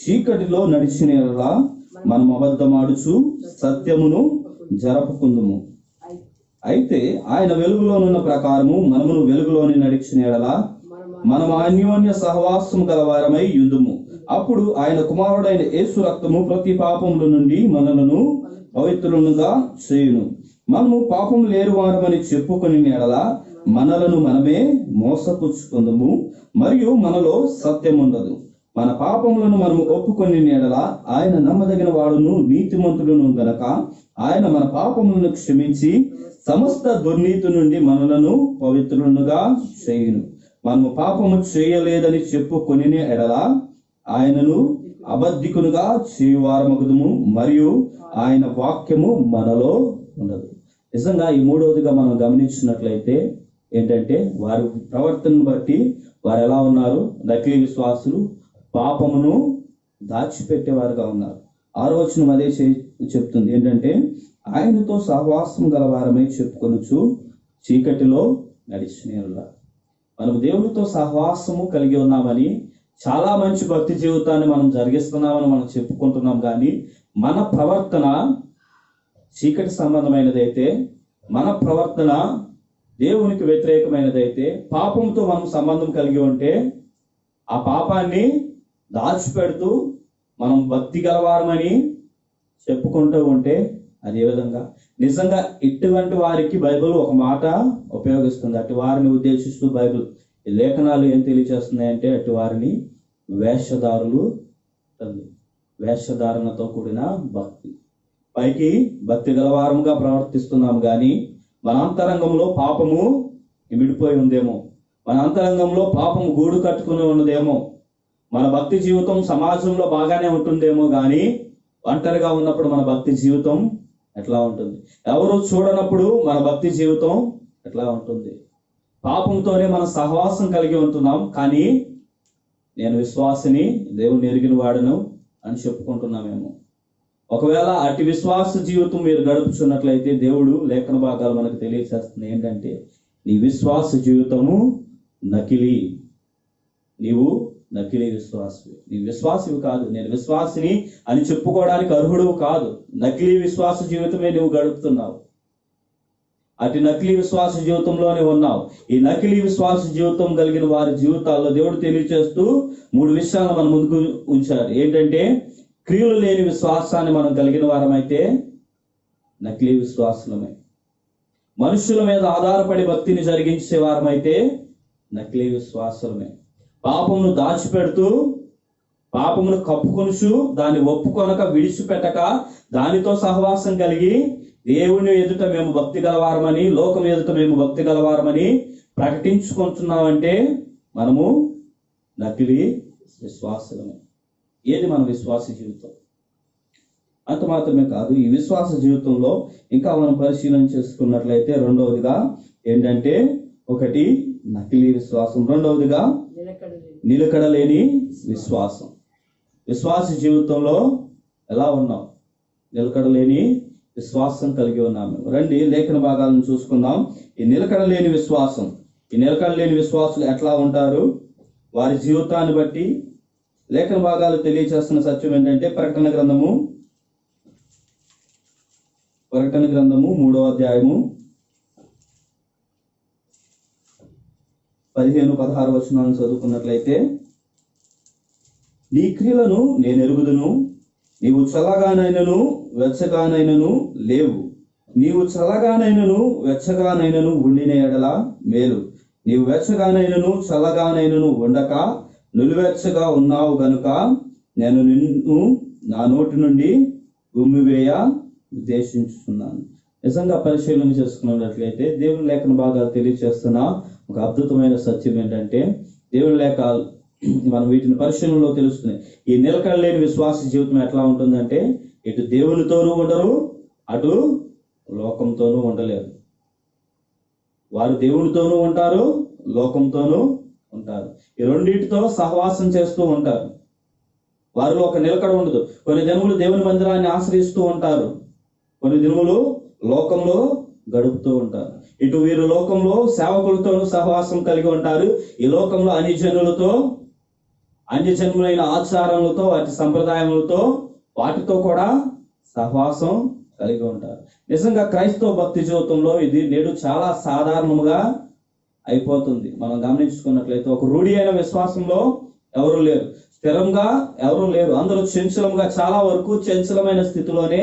చీకటిలో నడిచిన యెడల మనం అబద్ధమాడుచు సత్యమును జరపుకుందుము. అయితే ఆయన వెలుగులోనున్న ప్రకారము మనమును వెలుగులోని నడిచిన యెడల మనం అన్యోన్య సహవాసము గలవారమై యుందుము. అప్పుడు ఆయన కుమారుడైన యేసు రక్తము ప్రతి పాపముల నుండి మనలను పవిత్రులుగా చేయును. మనము పాపము లేరు వారమని చెప్పుకొని యెడల మనలను మనమే మోసపుచ్చుకుందుము, మరియు మనలో సత్యం ఉండదు. మన పాపములను మనము ఒప్పుకొని యెడల ఆయన నమ్మదగిన వాడును నీతిమంతుడును గనక ఆయన మన పాపములను క్షమించి సమస్త దుర్నీతి నుండి మనలను పవిత్రులుగా చేయును. మనము పాపము చేయలేదని చెప్పుకొని యెడల ఆయనను అబద్ధికునుగా చేయువారమగుదుము, మరియు ఆయన వాక్యము మనలో ఉండదు. నిజంగా ఈ మూడవదిగా మనం గమనించినట్లయితే ఏంటంటే వారి ప్రవర్తనను బట్టి వారు ఎలా ఉన్నారు? నకిలీ విశ్వాసులు పాపమును దాచిపెట్టేవారుగా ఉన్నారు. 6వ వచనం అదే చెప్తుంది ఏంటంటే, ఆయనతో సహవాసం గలవారమై చెప్పుకొనుచు చీకటిలో నడిచిన యెడల. మనం దేవునితో సహవాసము కలిగి ఉన్నామని, చాలా మంచి భక్తి జీవితాన్ని మనం జరిగిస్తున్నామని మనం చెప్పుకుంటున్నాం. కానీ మన ప్రవర్తన చీకటి సంబంధమైనదైతే, మన ప్రవర్తన దేవునికి వ్యతిరేకమైనదైతే, పాపంతో మనం సంబంధం కలిగి ఉంటే, ఆ పాపాన్ని దాచిపెడుతూ మనం భక్తి గలవారమని చెప్పుకుంటూ ఉంటే అదే విధంగా నిజంగా ఇటువంటి వారికి బైబిల్ ఒక మాట ఉపయోగిస్తుంది. అటు వారిని ఉద్దేశిస్తూ బైబిల్ ఈ లేఖనాలు ఏం తెలియజేస్తున్నాయంటే అటు వారిని వేషధారణతో కూడిన భక్తి. పైకి భక్తి గలవారముగా ప్రవర్తిస్తున్నాం కానీ మన అంతరంగంలో పాపము ఇమిడిపోయి ఉందేమో, మన అంతరంగంలో పాపము గూడు కట్టుకుని ఉన్నదేమో, మన భక్తి జీవితం సమాజంలో బాగానే ఉంటుందేమో కానీ ఒంటరిగా ఉన్నప్పుడు మన భక్తి జీవితం ఎట్లా ఉంటుంది? ఎవరు చూడనప్పుడు మన భక్తి జీవితం ఎట్లా ఉంటుంది? పాపంతోనే మన సహవాసం కలిగి ఉంటున్నాం కానీ నేను విశ్వాసిని, దేవుని ఎరిగిన వాడను అని చెప్పుకుంటున్నామేమో. ఒకవేళ అటు విశ్వాస జీవితం మీరు గడుపుచున్నట్లయితే దేవుడు లేఖన భాగాలు మనకు తెలియజేస్తుంది ఏంటంటే, నీ విశ్వాస జీవితము నకిలీ, నీవు నకిలీ విశ్వాసివి, నీ విశ్వాసివి కాదు, నేను విశ్వాసిని అని చెప్పుకోవడానికి అర్హుడు కాదు. నకిలీ విశ్వాస జీవితమే నువ్వు గడుపుతున్నావు, అటు నకిలీ విశ్వాస జీవితంలోనే ఉన్నావు. ఈ నకిలీ విశ్వాస జీవితం కలిగిన వారి జీవితాల్లో దేవుడు తెలియజేస్తూ 3 విషయాలు మన ముందుకు ఉంచారు. ఏంటంటే క్రియలు లేని విశ్వాసాన్ని మనం కలిగిన వారమైతే నకిలీ విశ్వాసులమే. మనుషుల మీద ఆధారపడి భక్తిని జరిగించే వారమైతే నకిలీ విశ్వాసులమే. పాపమును దాచిపెడుతూ, పాపమును కప్పుకొనుచు, దాన్ని ఒప్పుకొనక విడిచిపెట్టక, దానితో సహవాసం కలిగి దేవుని ఎదుట మేము భక్తి గలవారమని, లోకం ఎదుట మేము భక్తి గలవారమని ప్రకటించుకుంటున్నామంటే మనము నకిలీ విశ్వాసులమే. ఏది మన విశ్వాస జీవితం? అంత మాత్రమే కాదు, ఈ విశ్వాస జీవితంలో ఇంకా మనం పరిశీలన చేసుకున్నట్లయితే రెండవదిగా ఏంటంటే, ఒకటి నకిలీ విశ్వాసం, రెండవదిగా నిలకడలేని విశ్వాసం. విశ్వాస జీవితంలో ఎలా ఉన్నాం? నిలకడలేని విశ్వాసం కలిగి ఉన్నాము. రండి లేఖన భాగాలను చూసుకుందాం. ఈ నిలకడలేని విశ్వాసం, ఈ నిలకడలేని విశ్వాసులు ఎట్లా ఉంటారు? వారి జీవితాన్ని బట్టి లేఖన భాగాలు తెలియజేస్తున్న సత్యం ఏంటంటే, ప్రకటన గ్రంథము 3వ అధ్యాయము 15-16 వచనాలను చదువుకున్నట్లయితే, నీ క్రియలను నేను ఎరుగుదును, నీవు చల్లగానైనను వెచ్చగానైనను లేవు. నీవు చల్లగానైనను వెచ్చగానైనను ఉండిన ఎడల మేలు. నీవు వెచ్చగానైనను చల్లగానైనను ఉండక నులివెచ్చగా ఉన్నావు గనుక నేను నిన్ను నా నోటి నుండి ఉమ్మివేయ ఉద్దేశించుతున్నాను. నిజంగా పరిశీలన చేసుకున్నట్లయితే దేవుని లేఖన భాగాలు తెలియజేస్తున్న ఒక అద్భుతమైన సత్యం ఏంటంటే, దేవుని లేఖ మనం వీటిని పరిశీలనలో తెలుస్తున్నాయి. ఈ నిలకడలేని విశ్వాస జీవితం ఎట్లా ఉంటుందంటే, ఇటు దేవునితోనూ ఉండరు, అటు లోకంతోనూ ఉండలేరు. వారు దేవునితోనూ ఉంటారు, లోకంతోనూ ఉంటారు. ఈ రెండింటితో సహవాసం చేస్తూ ఉంటారు. వారిలో ఒక నిలకడ ఉండదు. కొన్ని దినములు దేవుని మందిరాన్ని ఆశ్రయిస్తూ ఉంటారు, కొన్ని దినములు లోకంలో గడుపుతూ ఉంటారు. ఇటు వీరు లోకంలో సేవకులతో సహవాసం కలిగి ఉంటారు, ఈ లోకంలో అన్యజనులైన ఆచారములతో, వాటి సంప్రదాయములతో, వాటితో కూడా సహవాసం కలిగి ఉంటారు. నిజంగా క్రైస్తవ భక్తి జీవితంలో ఇది నేడు చాలా సాధారణముగా అయిపోతుంది. మనం గమనించుకున్నట్లయితే ఒక రూఢి అయిన విశ్వాసంలో ఎవరు లేరు, స్థిరంగా ఎవరు లేరు. అందరూ చంచలంగా, చాలా వరకు చంచలమైన స్థితిలోనే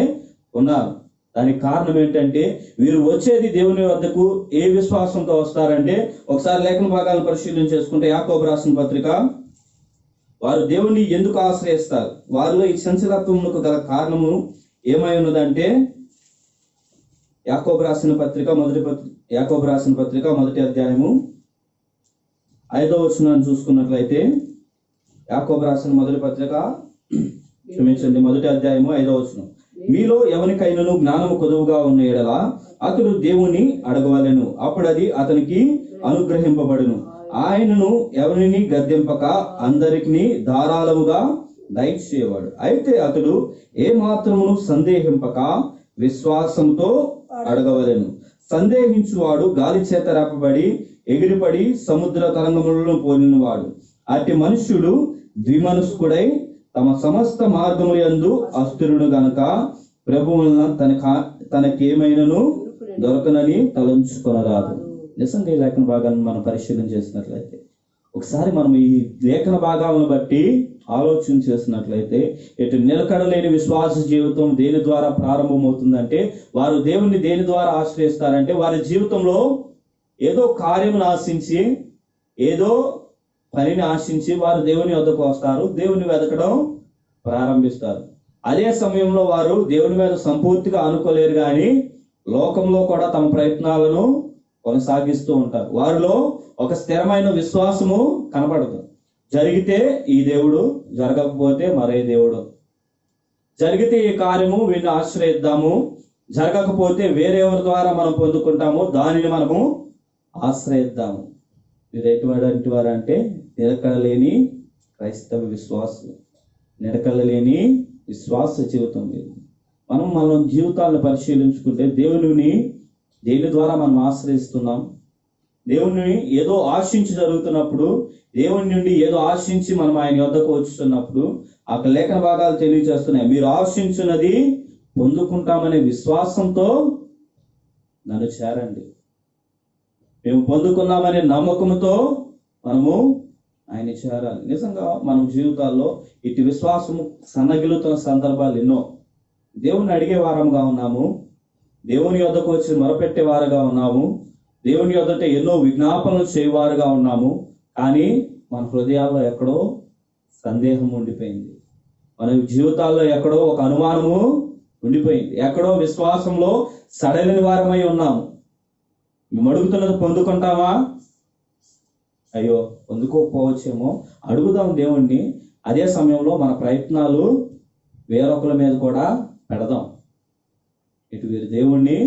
ఉన్నారు. దానికి కారణం ఏంటంటే, వీరు వచ్చేది దేవుని వద్దకు ఏ విశ్వాసంతో వస్తారంటే, ఒకసారి లేఖన భాగాలను పరిశీలన చేసుకుంటే యాకోబు రాసిన పత్రిక, వారు దేవుణ్ణి ఎందుకు ఆశ్రయిస్తారు? వారిలో ఈ చంచలత్వమునకు గల కారణము ఏమై ఉన్నదంటే, యాకోబు రాసిన పత్రిక మొదటి అధ్యాయము 5వ వచనాన్ని చూసుకున్నట్లయితే, యాకోబు రాసిన మొదటి అధ్యాయము 5వ వచనం, మీలో ఎవరికైనాను జ్ఞానము కొదువుగా ఉన్న ఎడల అతడు దేవుని అడగవలెను, అప్పుడు అది అతనికి అనుగ్రహింపబడును. ఆయనను ఎవరిని గద్దెంపక అందరికి ధారాళముగా దయచేవాడు. అయితే అతడు ఏ మాత్రమును సందేహింపక విశ్వాసంతో అడగవలెను. సందేహించువాడు గాలి చేత రేపబడి ఎగిరిపడి సముద్ర తరంగములను పోలినవాడు. అట్టి మనుష్యుడు ద్విమనస్కుడై తమ సమస్త మార్గముల యందు అస్థిరుడు గనక ప్రభువున తనకేమైనను దొరకనని తలంచుకొనరాదు. నిజంగా ఈ లేఖన భాగాలను మనం పరిశీలన చేసినట్లయితే, ఒకసారి మనం ఈ లేఖన భాగాలను బట్టి ఆలోచన చేసినట్లయితే, ఇటు నిలకడలేని విశ్వాస జీవితం దేని ద్వారా ప్రారంభమవుతుందంటే, వారు దేవుణ్ణి దేని ద్వారా ఆశ్రయిస్తారంటే, వారి జీవితంలో ఏదో కార్యమును ఆశించి, ఏదో పనిని ఆశించి వారు దేవుని వద్దకు వస్తారు, దేవుని వెతకడం ప్రారంభిస్తారు. అదే సమయంలో వారు దేవుని మీద సంపూర్తిగా అనుకోలేరు, కానీ లోకంలో కూడా తమ ప్రయత్నాలను కొనసాగిస్తూ ఉంటారు. వారిలో ఒక స్థిరమైన విశ్వాసము కనబడదు. జరిగితే ఈ దేవుడు, జరగకపోతే మరే దేవుడు. జరిగితే ఈ కార్యము వీరిని ఆశ్రయిద్దాము, జరగకపోతే వేరేవారి ద్వారా మనం పొందుకుంటాము, దానిని మనము ఆశ్రయిద్దాము. మీరు ఎటువంటి వారు అంటే నిలకడలేని క్రైస్తవ విశ్వాసం, నిలకడలేని విశ్వాస జీవితం. మీరు మనం జీవితాలను పరిశీలించుకుంటే, దేవుని దేని ద్వారా మనం ఆశ్రయిస్తున్నాం? దేవుని ఏదో ఆశించి జరుగుతున్నప్పుడు, దేవుని నుండి ఏదో ఆశించి మనం ఆయన వద్దకు వచ్చుతున్నప్పుడు, ఆ లేఖన భాగాలు తెలియజేస్తున్నాయి, మీరు ఆశించున్నది పొందుకుంటామనే విశ్వాసంతో నన్ను చేరండి. మేము పొందుకున్నామనే నమ్మకంతో మనము ఆయన చేరాలి. నిజంగా మనం జీవితాల్లో ఇటు విశ్వాసము సన్నగిలుతున్న సందర్భాలు ఎన్నో. దేవుని అడిగే వారంగా ఉన్నాము, దేవుని యొద్దకు వచ్చి మొరపెట్టే వారుగా ఉన్నాము, దేవుని యొద్దట ఎన్నో విజ్ఞాపనలు చేయవారుగా ఉన్నాము. కానీ మన హృదయాల్లో ఎక్కడో సందేహం ఉండిపోయింది, మన జీవితాల్లో ఎక్కడో ఒక అనుమానము ఉండిపోయింది, ఎక్కడో విశ్వాసంలో సడలిన వారమై ఉన్నాము. మేము అడుగుతున్నది పొందుకుంటామా? అయ్యో పొందుకోకపోవచ్చేమో, అడుగుదాం దేవుణ్ణి. అదే సమయంలో మన ప్రయత్నాలు వేరొకరి మీద కూడా పెడదాం. ఇటు వీరు దేవుణ్ణి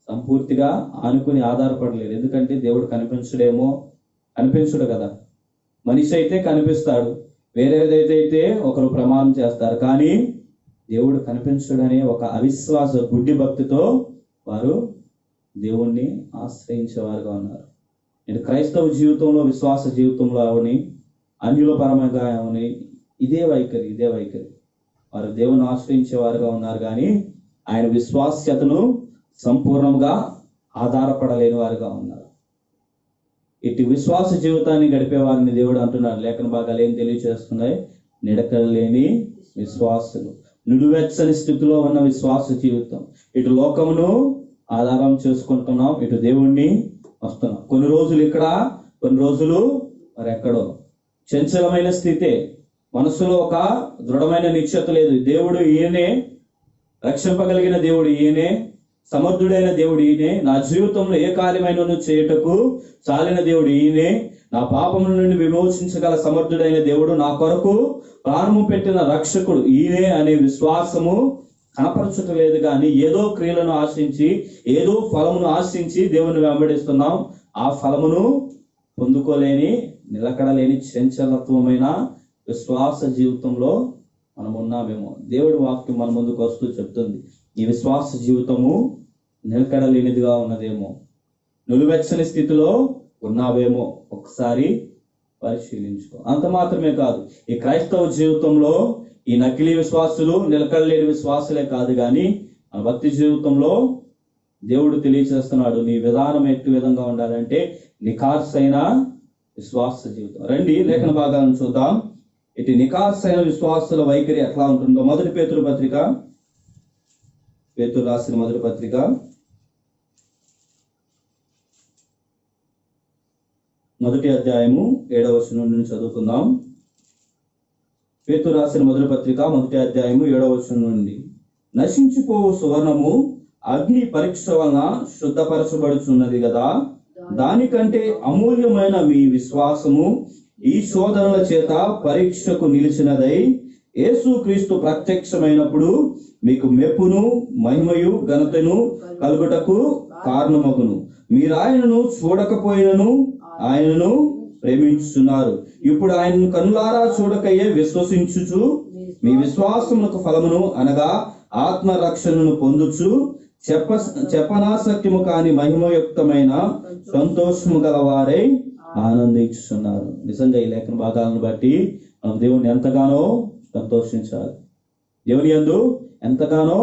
సంపూర్తిగా ఆనుకుని ఆధారపడలేరు. ఎందుకంటే దేవుడు కనిపించడు కదా. మనిషి అయితే కనిపిస్తాడు, వేరేదైతే ఒకరు ప్రమాణం చేస్తారు, కానీ దేవుడు కనిపించడనే ఒక అవిశ్వాస గుడ్డి భక్తితో వారు దేవుణ్ణి ఆశ్రయించేవారుగా ఉన్నారు. నేను క్రైస్తవ జీవితంలో, విశ్వాస జీవితంలో అవని, అన్యుల పరమంగా అవని, ఇదే వైఖరి. వారు దేవుని ఆశ్రయించేవారుగా ఉన్నారు, కానీ ఆయన విశ్వాస్యతను సంపూర్ణంగా ఆధారపడలేని వారుగా ఉన్నారు. ఇటు విశ్వాస జీవితాన్ని గడిపే వారిని దేవుడు అంటున్నాడు. లేఖన భాగాలు ఏం తెలియజేస్తున్నాయి? నిడకలేని విశ్వాసులు, నిలువెచ్చని స్థితిలో ఉన్న విశ్వాస జీవితం. ఇటు లోకమును ఆధారం చేసుకుంటున్నాం, ఇటు దేవుణ్ణి వస్తున్నాం. కొన్ని రోజులు ఇక్కడ, కొన్ని రోజులు మరెక్కడో. చంచలమైన స్థితే, మనసులో ఒక దృఢమైన నిశ్చయత లేదు. దేవుడు ఈయనే, రక్షింపగలిగిన దేవుడు ఈయనే, సమర్థుడైన దేవుడు ఈయనే, నా జీవితంలో ఏ కార్యమైనను చేయుటకు చాలిన దేవుడు ఈయనే, నా పాపముల నుండి విమోచించగల సమర్థుడైన దేవుడు, నా కొరకు ప్రాణము పెట్టిన రక్షకుడు ఈయనే అనే విశ్వాసము కనపరచట్లేదు. కానీ ఏదో క్రియలను ఆశించి, ఏదో ఫలమును ఆశించి దేవుని వెంబడిస్తున్నాం. ఆ ఫలమును పొందుకోలేని, నిలకడలేని చంచలత్వమైన విశ్వాస జీవితంలో మనం ఉన్నామేమో. దేవుడి వాక్యం మన ముందుకు వస్తూ చెప్తుంది, ఈ విశ్వాస జీవితము నిలకడలేనిదిగా ఉన్నదేమో, నిలువెచ్చని స్థితిలో ఉన్నావేమో. ఒకసారి పరిశీలించుకో. అంత మాత్రమే కాదు, ఈ క్రైస్తవ జీవితంలో ఈ నకిలీ విశ్వాసులు, నిలకడలేని విశ్వాసులే కాదు, కానీ మన భక్తి జీవితంలో దేవుడు తెలియజేస్తున్నాడు, నీ విధానం ఎట్టి విధంగా ఉండాలంటే నిఖార్సైన విశ్వాస జీవితం. రండి లేఖన భాగాలను చూద్దాం. ఇటు నిఖార్సైన విశ్వాసుల వైఖరి ఎట్లా ఉంటుందో. పేతురు రాసిన మొదటి పత్రిక 1వ అధ్యాయము 7వ వచనం నుండి చదువుకుందాం. పేతురు రాసిన మొదటి పత్రిక 1వ అధ్యాయము 7వ వచనం నుండి, నశించిపోవు సువర్ణము అగ్ని పరీక్ష వలన శుద్ధపరచబడుచున్నది కదా, దానికంటే అమూల్యమైన మీ విశ్వాసము ఈ శోధనల చేత పరీక్షకు నిలిచినదై యేసుక్రీస్తు ప్రత్యక్షమైనప్పుడు మీకు మెప్పును, మహిమయు, ఘనతను కలుగుటకు కారణమగును. మీరు ఆయనను చూడకపోయినను ఆయనను ప్రేమించుతున్నారు. ఇప్పుడు ఆయనను కనులారా చూడకయే విశ్వసించుచు మీ విశ్వాసమునకు ఫలమును అనగా ఆత్మరక్షణను పొందుచు చెప్పనాసక్యము కాని మహిమయుక్తమైన సంతోషము గలవారై ఆనందించుతున్నారు. నిజంగా ఈ లేఖన భాగాలను బట్టి మనం దేవుని ఎంతగానో సంతోషించాలి, దేవుని యందు ఎంతగానో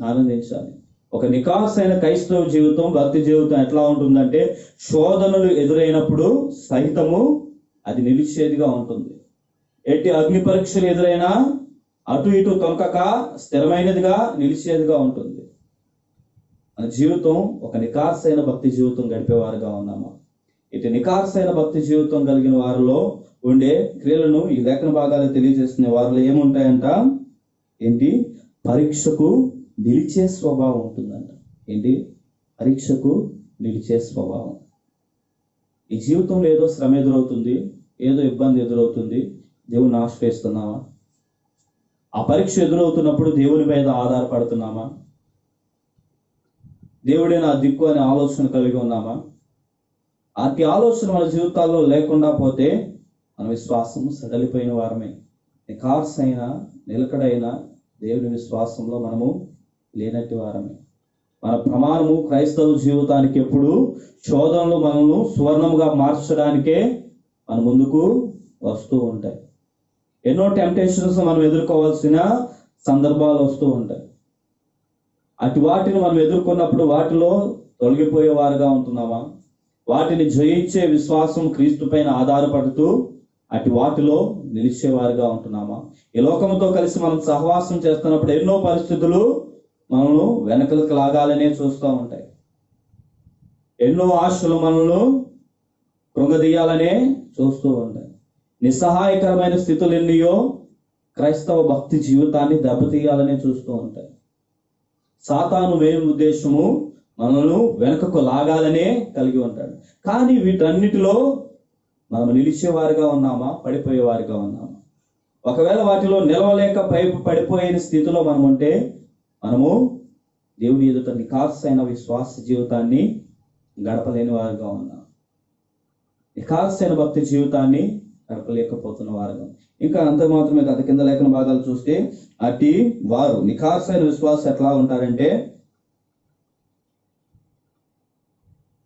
ఆనందించాలి. ఒక నికాసైన క్రైస్తవ జీవితం, భక్తి జీవితం ఎట్లా ఉంటుందంటే, శోధనలు ఎదురైనప్పుడు సహితము అది నిలిచేదిగా ఉంటుంది. ఎట్టి అగ్ని పరీక్షలు ఎదురైనా అటు ఇటు తొంకక స్థిరమైనదిగా నిలిచేదిగా ఉంటుంది. మన జీవితం ఒక నికార్సైన భక్తి జీవితం గడిపేవారుగా ఉన్నామా? ఇటు నికార్సైన భక్తి జీవితం కలిగిన వారిలో ఉండే క్రియలను ఈ లేఖన భాగాలు తెలియజేస్తున్న వారిలో ఏముంటాయంట? ఏంటి? పరీక్షకు నిలిచే స్వభావం ఉంటుందంట. ఏంటి? పరీక్షకు నిలిచే స్వభావం. ఈ జీవితంలో ఏదో శ్రమ ఎదురవుతుంది, ఏదో ఇబ్బంది ఎదురవుతుంది, దేవుని ఆశ్రయిస్తున్నామా? ఆ పరీక్ష ఎదురవుతున్నప్పుడు దేవుని మీద ఆధారపడుతున్నామా? దేవుడే నా దిక్కు అనే ఆలోచన కలిగి ఉన్నామా? అతి ఆలోచన మన జీవితాల్లో లేకుండా పోతే మన విశ్వాసం సడలిపోయిన వారమే. నికార్సైన, నిలకడైన దేవుని విశ్వాసంలో మనము లేనట్టి వారమే. మన ప్రమాణము క్రైస్తవ జీవితానికి ఎప్పుడు శోధనలు మనల్ని సువర్ణముగా మార్చడానికే మన ముందుకు వస్తూ ఉంటాయి. ఎన్నో టెంప్టేషన్స్ మనం ఎదుర్కోవాల్సిన సందర్భాలు వస్తూ ఉంటాయి. అటు వాటిని మనం ఎదుర్కొన్నప్పుడు వాటిలో తొలగిపోయేవారుగా ఉంటున్నామా? వాటిని జయించే విశ్వాసం క్రీస్తు పైన ఆధారపడుతూ అటు వాటిలో నిలిచేవారుగా ఉంటున్నామా? ఈ లోకంతో కలిసి మనం సహవాసం చేస్తున్నప్పుడు ఎన్నో పరిస్థితులు మనల్ని వెనకలకు లాగాలనే చూస్తూ ఉంటాయి. ఎన్నో ఆశలు మనల్ని కృంగదీయాలనే చూస్తూ ఉంటాయి. నిస్సహాయకరమైన స్థితులు ఎన్నయో క్రైస్తవ భక్తి జీవితాన్ని దెబ్బతీయాలనే చూస్తూ ఉంటాయి. సాతాను మెయిన్ ఉద్దేశము మనల్ని వెనుకకు లాగాలనే కలిగి ఉంటాడు. కానీ వీటన్నిటిలో మనం నిలిచేవారుగా ఉన్నామా, పడిపోయేవారుగా ఉన్నామా? ఒకవేళ వాటిలో నిలవలేక పడిపోయిన స్థితిలో మనం ఉంటే మనము దేవుని ఎదుట నిఖార్సైన విశ్వాస జీవితాన్ని గడపలేని వారుగా ఉన్నాం. నిఖార్సైన భక్తి జీవితాన్ని గడపలేకపోతున్న వారుగా. ఇంకా అంత మాత్రమే కాదు, కింద లేఖన భాగాలు చూస్తే అట్టి వారు నిఖార్సైన విశ్వాసం ఎట్లా ఉంటారంటే,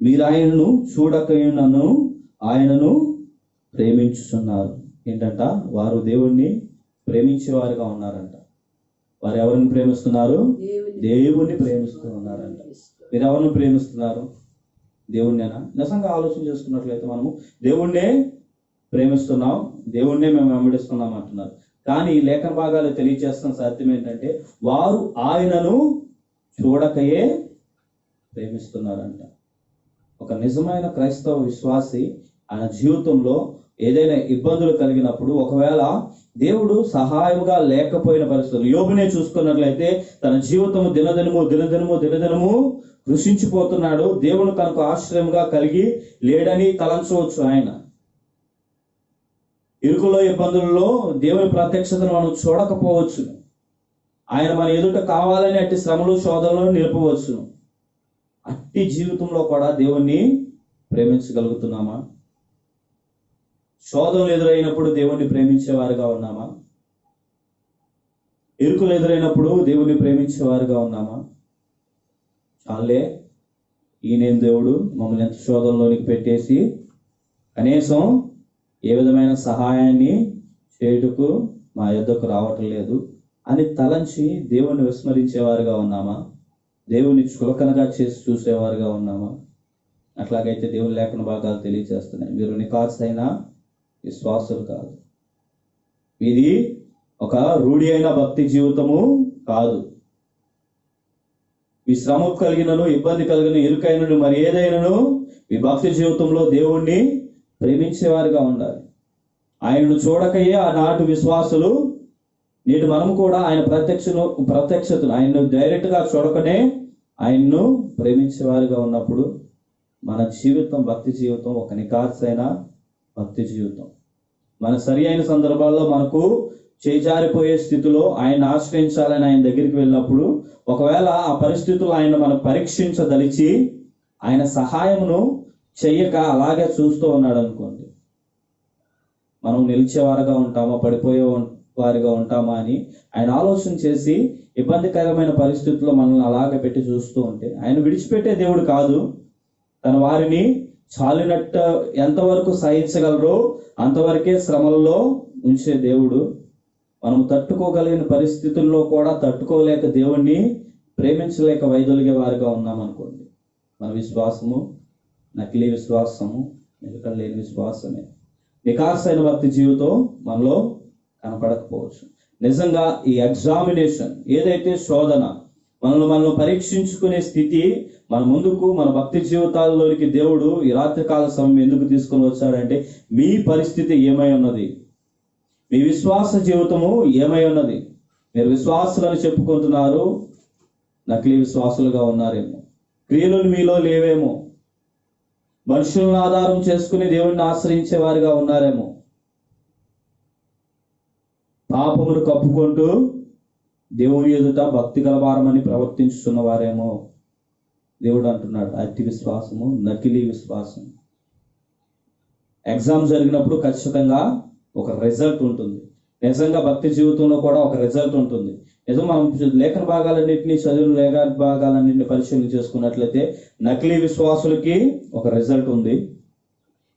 మీరు ఆయనను చూడకయునను ఆయనను ప్రేమించుచున్నారు. ఏంటంట? వారు దేవుణ్ణి ప్రేమించేవారుగా ఉన్నారంట. వారు ఎవరిని ప్రేమిస్తున్నారు? దేవుణ్ణి ప్రేమిస్తూ ఉన్నారంట. మీరు ఎవరిని ప్రేమిస్తున్నారు? దేవుణ్ణేనా? నిజంగా ఆలోచన చేసుకున్నట్లయితే మనము దేవుణ్ణే ప్రేమిస్తున్నాం, దేవుణ్ణే మేము వెంబడిస్తున్నాం అంటున్నారు. కానీ ఈ లేఖన భాగాలు తెలియజేస్తున్న సత్యం ఏంటంటే, వారు ఆయనను చూడకయే ప్రేమిస్తున్నారంట. ఒక నిజమైన క్రైస్తవ విశ్వాసి ఆయన జీవితంలో ఏదైనా ఇబ్బందులు కలిగినప్పుడు, ఒకవేళ దేవుడు సహాయంగా లేకపోయిన పరిస్థితులు, యోబునే చూసుకున్నట్లయితే తన జీవితము దినదినము కృషించిపోతున్నాడు. దేవుడు తనకు ఆశ్రయంగా కలిగి లేడని తలంచవచ్చు. ఆయన ఇరుకులో ఇబ్బందుల్లో దేవుని ప్రత్యక్షతను మనం చూడకపోవచ్చు. ఆయన మన ఎదుట కావాలని అట్టి శ్రమలు శోధనలు నిలపవచ్చు. అట్టి జీవితంలో కూడా దేవుణ్ణి ప్రేమించగలుగుతున్నామా? శోధనలు ఎదురైనప్పుడు దేవుణ్ణి ప్రేమించేవారుగా ఉన్నామా? ఇరుకులు ఎదురైనప్పుడు దేవుణ్ణి ప్రేమించేవారుగా ఉన్నామా? చాలే, ఈయనేం దేవుడు మమ్మల్ని ఎంత శోధనలోనికి పెట్టేసి కనీసం ఏ విధమైన సహాయాన్ని చేయుటకు మా యొద్దకు రావటం లేదు అని తలంచి దేవుణ్ణి విస్మరించేవారుగా ఉన్నామా? దేవుని చులకనగా చేసి చూసేవారుగా ఉన్నామా? అట్లాగైతే దేవుని లేఖన భాగాలు తెలియజేస్తున్నాయి, మీరు నిఖార్సైన విశ్వాసులు కాదు, ఇది ఒక రూఢి అయిన భక్తి జీవితము కాదు. ఈ శ్రమ కలిగినను, ఇబ్బంది కలిగిన, ఇరుకైనను, మరి ఏదైనాను ఈ భక్తి జీవితంలో దేవుణ్ణి ప్రేమించేవారుగా ఉండాలి. ఆయనను చూడకయే ఆనాటి విశ్వాసులు, నేటి మనం కూడా ఆయన ప్రత్యక్షతను ఆయన్ను డైరెక్ట్ గా చూడకనే ఆయన్ను ప్రేమించేవారుగా ఉన్నప్పుడు మన జీవితం, భక్తి జీవితం ఒక నిఖార్సైన భక్తి జీవితం. మన సరి అయిన సందర్భాల్లో మనకు చేజారిపోయే స్థితిలో ఆయన ఆశ్రయించాలని ఆయన దగ్గరికి వెళ్ళినప్పుడు, ఒకవేళ ఆ పరిస్థితులు ఆయన మనం పరీక్షించదలిచి ఆయన సహాయమును చెయ్యక అలాగే చూస్తూ ఉన్నాడు అనుకోండి, మనం నిలిచేవారుగా ఉంటామా, పడిపోయే వారిగా ఉంటామా అని ఆయన ఆలోచన చేసి ఇబ్బందికరమైన పరిస్థితుల్లో మనల్ని అలాగే పెట్టి చూస్తూ ఉంటే, ఆయన విడిచిపెట్టే దేవుడు కాదు. తన వారిని చాలినట్ట ఎంతవరకు సహించగలరో అంతవరకే శ్రమలలో ఉంచే దేవుడు. మనం తట్టుకోగలిగిన పరిస్థితుల్లో కూడా తట్టుకోలేక దేవుణ్ణి ప్రేమించలేక వైదొలిగే వారిగా ఉన్నామనుకోండి, మన విశ్వాసము నకిలీ విశ్వాసము, నిలకడ లేని విశ్వాసమే. నిఖార్సైన భక్తి జీవితం మనలో కనపడకపోవచ్చు. నిజంగా ఈ ఎగ్జామినేషన్ ఏదైతే శోధన మనల్ని పరీక్షించుకునే స్థితి మన ముందుకు, మన భక్తి జీవితాల్లోనికి దేవుడు ఈ రాత్రికాల సమయం ఎందుకు తీసుకొని వచ్చాడంటే, మీ పరిస్థితి ఏమై ఉన్నది, మీ విశ్వాస జీవితము ఏమై ఉన్నది. మీరు విశ్వాసులని చెప్పుకుంటున్నారు, నకిలీ విశ్వాసులుగా ఉన్నారేమో, క్రియలు మీలో లేవేమో, మనుషులను ఆధారం చేసుకుని దేవుడిని ఆశ్రయించే వారిగా ఉన్నారేమో, పాపమును కప్పుకుంటూ దేవుని ఎదుట భక్తి గలవారమని ప్రవర్తించుతున్న వారేమో. దేవుడు అంటున్నాడు, అతి విశ్వాసము నకిలీ విశ్వాసం. ఎగ్జామ్ జరిగినప్పుడు ఖచ్చితంగా ఒక రిజల్ట్ ఉంటుంది. నిజంగా భక్తి జీవితంలో కూడా ఒక రిజల్ట్ ఉంటుంది. నిజం మనం లేఖన భాగాలన్నింటినీ, చదివిన లేఖన భాగాలన్నింటినీ పరిశీలన చేసుకున్నట్లయితే నకిలీ విశ్వాసులకి ఒక రిజల్ట్ ఉంది,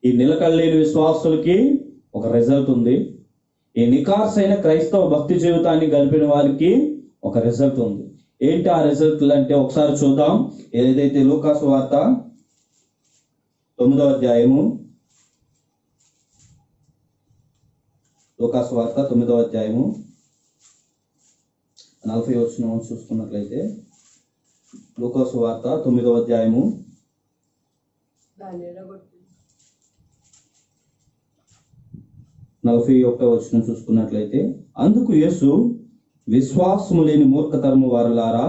ఈ నిలకడలేని విశ్వాసులకి ఒక రిజల్ట్ ఉంది, ఈ నిఖార్సైన క్రైస్తవ భక్తి జీవితాన్ని గడిపిన వారికి ఒక రిజల్ట్ ఉంది. ఏంటి ఆ రిజల్ట్లు అంటే ఒకసారి చూద్దాం. ఏదైతే లూకాసు వార్త 9వ అధ్యాయము లూకాసు వార్త 9వ అధ్యాయము 40 వచనం చూసుకున్నట్లయితే, లూకాసు వార్త 9వ అధ్యాయము 41వ వచనం చూసుకున్నట్లయితే, అందుకు యేసు, విశ్వాసము లేని మూర్ఖతరము వారలారా,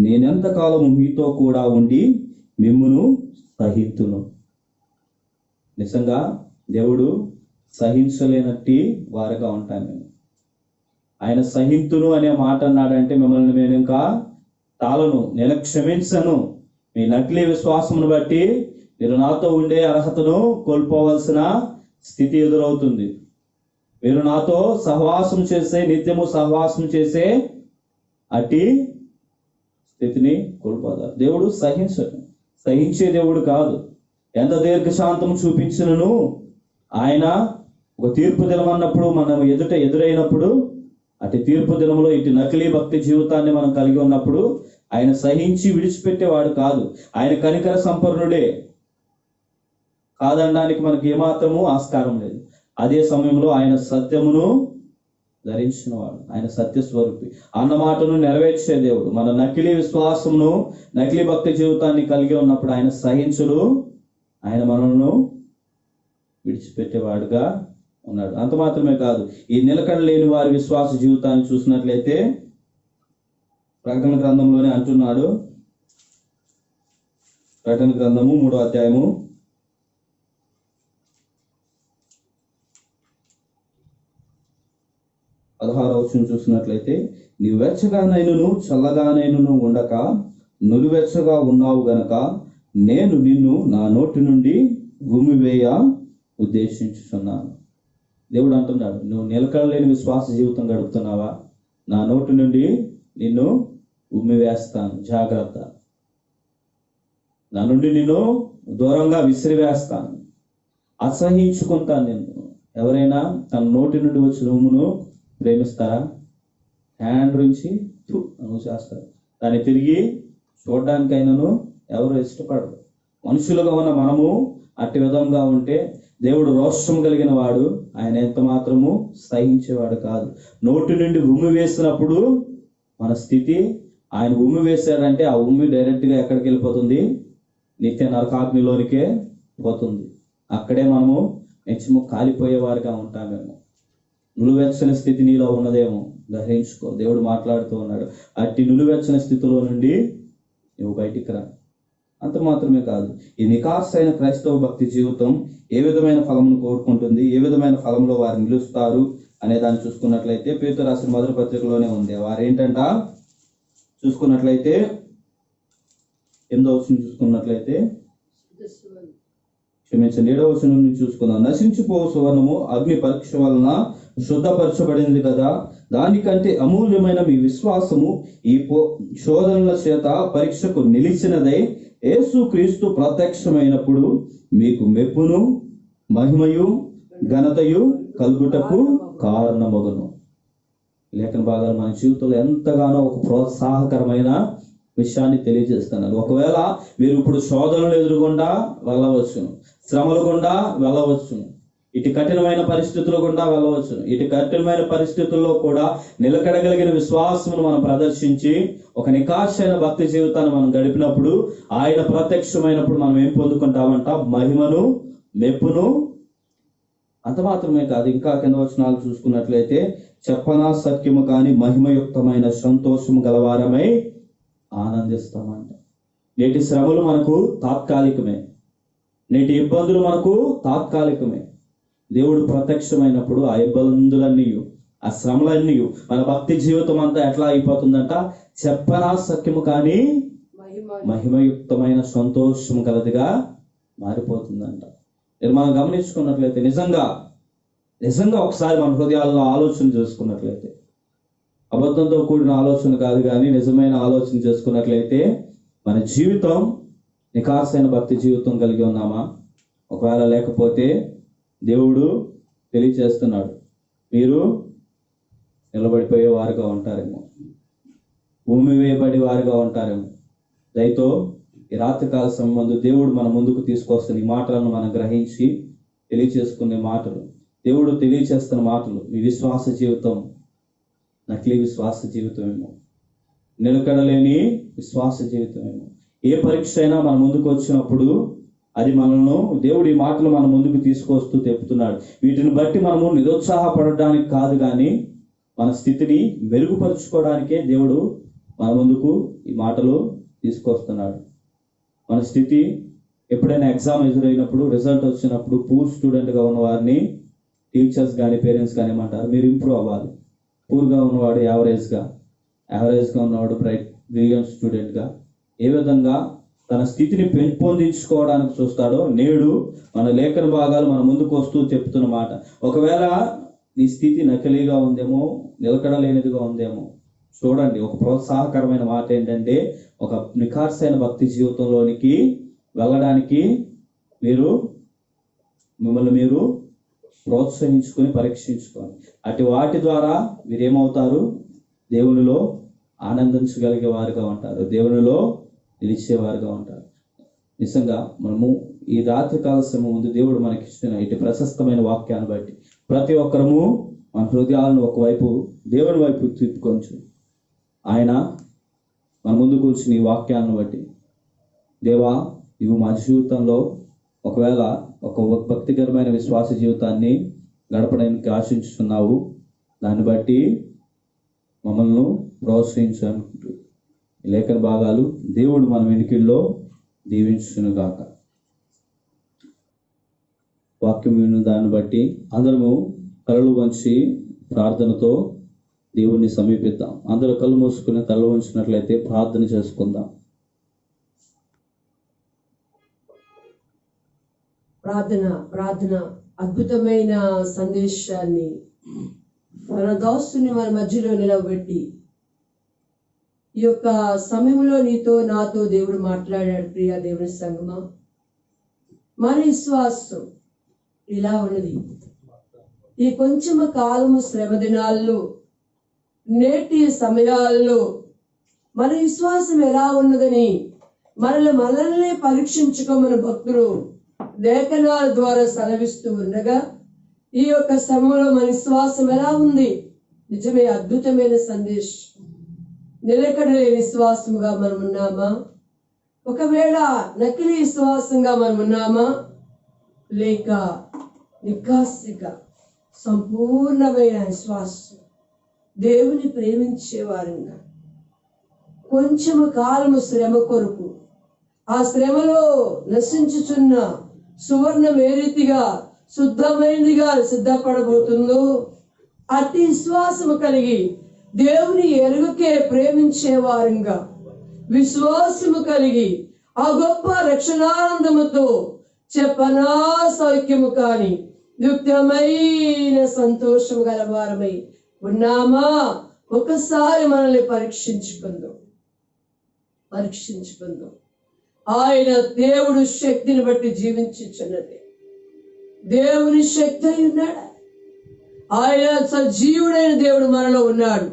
నేనెంతకాలము మీతో కూడా ఉండి మిమ్మును సహింతును. నిజంగా దేవుడు సహించలేనట్టి వారుగా ఉంటాను మేము. ఆయన సహింతును అనే మాట అన్నాడంటే మిమ్మల్ని నేను ఇంకా తాళను, నేను క్షమించను. మీ నకిలీ విశ్వాసమును బట్టి మీరు నాతో ఉండే అర్హతను కోల్పోవలసిన స్థితి ఎదురవుతుంది. మీరు నాతో సహవాసం చేసే, నిత్యము సహవాసం చేసే అట్టి స్థితిని కోల్పోతారు. దేవుడు సహించే దేవుడు కాదు. ఎంత దీర్ఘశాంతం చూపించినను ఆయన ఒక తీర్పు దినం అన్నప్పుడు మనం ఎదురైనప్పుడు, అటు తీర్పు దినంలో ఇటు నకిలీ భక్తి జీవితాన్ని మనం కలిగి ఉన్నప్పుడు ఆయన సహించి విడిచిపెట్టేవాడు కాదు. ఆయన కనికర సంపన్నుడే, కాదనడానికి మనకి ఏమాత్రము ఆస్కారం లేదు. అదే సమయంలో ఆయన సత్యమును ధరించినవాడు, ఆయన సత్యస్వరూపి అన్న మాటను నెరవేర్చే దేవుడు. మన నకిలీ విశ్వాసమును, నకిలీ భక్తి జీవితాన్ని కలిగి ఉన్నప్పుడు ఆయన సహించుడు, ఆయన మనలను విడిచిపెట్టేవాడుగా ఉన్నాడు. అంత మాత్రమే కాదు, ఈ నిలకడ లేని వారి విశ్వాస జీవితాన్ని చూసినట్లయితే ప్రకటన గ్రంథంలోనే అంటున్నాడు. ప్రకటన గ్రంథము 3వ అధ్యాయము 16వ వచనం చూసినట్లయితే, నీవు వెచ్చగానైనను చల్లగానైనను ఉండక నులివెచ్చగా ఉన్నావు గనక నేను నిన్ను నా నోటి నుండి ఉమ్మివేయ ఉద్దేశించుచున్నాను. దేవుడు అంటున్నాడు, నువ్వు నిలకడలేని విశ్వాస జీవితం గడుపుతున్నావా, నా నోటి నుండి నిన్ను ఉమ్మివేస్తాను, జాగ్రత్త. నా నుండి నిన్ను దూరంగా విసిరివేస్తాను, అసహించుకుంటాను నిన్ను. ఎవరైనా తన నోటి నుండి వచ్చిన ఉమ్మును ప్రేమిస్తారా? హ్యాండ్ నుంచి నువ్వు చేస్తారు. దాన్ని తిరిగి చూడడానికైనాను ఎవరు ఇష్టపడరు. మనుషులుగా ఉన్న మనము అట్టి విధంగా ఉంటే దేవుడు రోషం కలిగిన వాడు, ఆయన ఎంత మాత్రము సహించేవాడు కాదు. నోటి నుండి ఉమ్మి వేసినప్పుడు మన స్థితి, ఆయన ఉమ్మి వేశాడంటే ఆ ఉమ్మి డైరెక్ట్గా ఎక్కడికి వెళ్ళిపోతుంది? నిత్య నరకాగ్నిలోనికే పోతుంది. అక్కడే మనము నిత్యము కాలిపోయేవారుగా ఉంటామేమో. నులువెచ్చని స్థితి నీలో ఉన్నదేమో, గ్రహించుకో. దేవుడు మాట్లాడుతూ ఉన్నాడు, అట్టి నులువెచ్చని స్థితిలో నుండి నువ్వు బయటికి రా. అంత మాత్రమే కాదు, ఈ నికార్సైన క్రైస్తవ భక్తి జీవితం ఏ విధమైన ఫలమును కోరుకుంటుంది, ఏ విధమైన ఫలంలో వారు నిలుస్తారు అనే దాన్ని చూసుకున్నట్లయితే పేతురు రాసిన మొదటి పత్రికలోనే ఉంది. వారు ఏంటంట చూసుకున్నట్లయితే 8వ వచనం చూసుకున్నట్లయితే, క్షమించండి, 7వ వచనం నుంచి చూసుకుందాం. నశించిపో సువర్ణము అగ్ని పరీక్ష వలన శుద్ధపరచబడింది కదా, దానికంటే అమూల్యమైన మీ విశ్వాసము ఈ శోధనల చేత పరీక్షకు నిలిచినదై యేసు క్రీస్తు ప్రత్యక్షమైనప్పుడు మీకు మెప్పును, మహిమయు, ఘనతయు కలుగుటకు కారణమగును. లేఖన భాగాలు మన జీవితంలో ఎంతగానో ఒక ప్రోత్సాహకరమైన విషయాన్ని తెలియజేస్తున్నారు. ఒకవేళ మీరు ఇప్పుడు శోధనలు ఎదురుగుండా వెళ్ళవచ్చును, శ్రమల గుండా వెళ్ళవచ్చును, ఇటు కఠినమైన పరిస్థితుల గుండా వెళ్ళవచ్చును. ఇటు కఠినమైన పరిస్థితుల్లో కూడా నిలకడగలిగిన విశ్వాసమును మనం ప్రదర్శించి ఒక నికార్సైన భక్తి జీవితాన్ని మనం గడిపినప్పుడు, ఆయన ప్రత్యక్షమైనప్పుడు మనం ఏం పొందుకుంటామంట? మహిమను, మెప్పును. అంత మాత్రమే కాదు, ఇంకా కింద వచనాలు చూసుకున్నట్లయితే, చెప్పనా సత్యము కాని మహిమయుక్తమైన సంతోషము గలవారమై ఆనందిస్తామంట. నేటి శ్రమలు మనకు తాత్కాలికమే, నేటి ఇబ్బందులు మనకు తాత్కాలికమే. దేవుడు ప్రత్యక్షమైనప్పుడు ఆ ఇబ్బందులన్నీ, ఆ శ్రమలన్నీ, మన భక్తి జీవితం అంతా ఎట్లా అయిపోతుందంట? చెప్పనా సత్యము కానీ మహిమయుక్తమైన సంతోషం కలదిగా మారిపోతుందంట. మనం గమనించుకున్నట్లయితే నిజంగా ఒకసారి మన హృదయాల్లో ఆలోచన చేసుకున్నట్లయితే, అబద్ధంతో కూడిన ఆలోచన కాదు కానీ నిజమైన ఆలోచన చేసుకున్నట్లయితే, మన జీవితం నికార్సైన భక్తి జీవితం కలిగి ఉన్నామా? ఒకవేళ లేకపోతే దేవుడు తెలియచేస్తున్నాడు, మీరు నిలబడిపోయే వారుగా ఉంటారేమో, భూమి వేయబడి వారుగా ఉంటారేమో. దయతో ఈ రాత్రికాల సంబంధం దేవుడు మన ముందుకు తీసుకొస్తున్న ఈ మాటలను మనం గ్రహించి తెలియచేసుకునే మాటలు దేవుడు తెలియచేస్తున్న మాటలు. మీ విశ్వాస జీవితం నకిలీ విశ్వాస జీవితమేమో, నిలకడలేని విశ్వాస జీవితమేమో. ఏ పరీక్ష అయినా మన ముందుకు వచ్చినప్పుడు అది మనను దేవుడి మాటలు మన ముందుకు తీసుకొస్తూ తెప్పుతున్నాడు. వీటిని బట్టి మనము నిరుత్సాహపడడానికి కాదు, కానీ మన స్థితిని మెరుగుపరుచుకోవడానికే దేవుడు మన ముందుకు ఈ మాటలు తీసుకొస్తున్నాడు. మన స్థితి ఎప్పుడైనా ఎగ్జామ్ ఎదురైనప్పుడు, రిజల్ట్ వచ్చినప్పుడు పూర్ స్టూడెంట్గా ఉన్న వారిని టీచర్స్ కానీ పేరెంట్స్ కానీ ఏమంటారు, మీరు ఇంప్రూవ్ అవ్వాలి. పూర్గా ఉన్నవాడు యావరేజ్గా ఉన్నవాడు బ్రిలియంట్ స్టూడెంట్గా ఏ విధంగా తన స్థితిని పెంపొందించుకోవడానికి చూస్తాడో, నేడు మన లేఖన భాగాలు మన ముందుకు వస్తూ చెప్తున్న మాట. ఒకవేళ నీ స్థితి నకిలీగా ఉందేమో, నిలకడలేనిదిగా ఉందేమో చూడండి. ఒక ప్రోత్సాహకరమైన మాట ఏంటంటే, ఒక నిఖార్సైన భక్తి జీవితంలోనికి వెళ్ళడానికి మిమ్మల్ని మీరు ప్రోత్సహించుకొని పరీక్షించుకోండి. వాటి ద్వారా మీరేమవుతారు? దేవునిలో ఆనందించగలిగే వారుగా ఉంటారు, దేవునిలో నిలిచేవారుగా ఉంటారు. నిజంగా మనము ఈ రాత్రికాల సమయం ముందు దేవుడు మనకిచ్చిన ఇటు ప్రశస్తమైన వాక్యాన్ని బట్టి ప్రతి ఒక్కరము మన హృదయాలను ఒకవైపు దేవుని వైపు తిప్పుకొంచు. ఆయన మన ముందు కూర్చుని ఈ వాక్యాలను బట్టి, దేవా ఇవి మా జీవితంలో ఒకవేళ ఒక భక్తికరమైన విశ్వాస జీవితాన్ని గడపడానికి ఆశించుతున్నావు, దాన్ని బట్టి మమ్మల్ని ప్రోత్సహించాలనుకుంటూ ఈ లేఖన భాగాలు దేవుడు మన వెనుకల్లో దీవించునుగాక. వాక్యం విన్న దాన్ని బట్టి అందరము కళ్ళు వంచి ప్రార్థనతో దేవుణ్ణి సమీపిద్దాం. అందరూ కళ్ళు మూసుకుని తల వంచినట్లయితే ప్రార్థన చేసుకుందాం. ప్రార్థన అద్భుతమైన సందేశాన్ని మన దాసుని మన మధ్యలో నిలబెట్టి ఈ యొక్క సమయంలో నాతో దేవుడు మాట్లాడాడు. ప్రియా దేవుని సంగమా, మన విశ్వాసం ఇలా ఉన్నది. ఈ కొంచెం కాలము శ్రమ దినాల్లో, నేటి సమయాల్లో మన విశ్వాసం ఎలా ఉన్నదని మనల్ని పరీక్షించుకోమని భక్తులు లేఖనాల ద్వారా సెలవిస్తూ ఉండగా, ఈ యొక్క సమయంలో మన విశ్వాసం ఎలా ఉంది? నిజమే, అద్భుతమైన సందేశం. నిలకడలేని విశ్వాసంగా మనం ఉన్నామా? ఒకవేళ నకిలీ విశ్వాసంగా మనం ఉన్నామా? లేక నికాసిగా సంపూర్ణమైన విశ్వాసం, దేవుని ప్రేమించేవారంగా కొంచెము కాలము శ్రమ కొరకు, ఆ శ్రమలో నశించుచున్న సువర్ణం ఏ రీతిగా శుద్ధమైనదిగా సిద్ధపడబోతుందో, అట్టి విశ్వాసము కలిగి దేవుని ఎరుగకే ప్రేమించేవారంగా, విశ్వాసము కలిగి ఆ గొప్ప రక్షణానందముతో చెప్పనా సౌఖ్యము కాని యుక్తమైన సంతోషము గలవారమై ఉన్నామా? ఒకసారి మనల్ని పరీక్షించుకుందాం. ఆయన దేవుడు శక్తిని బట్టి జీవించుచున్నది. దేవుని శక్తి అయి ఉన్నాడు. ఆయన సజీవుడైన దేవుడు మనలో ఉన్నాడు.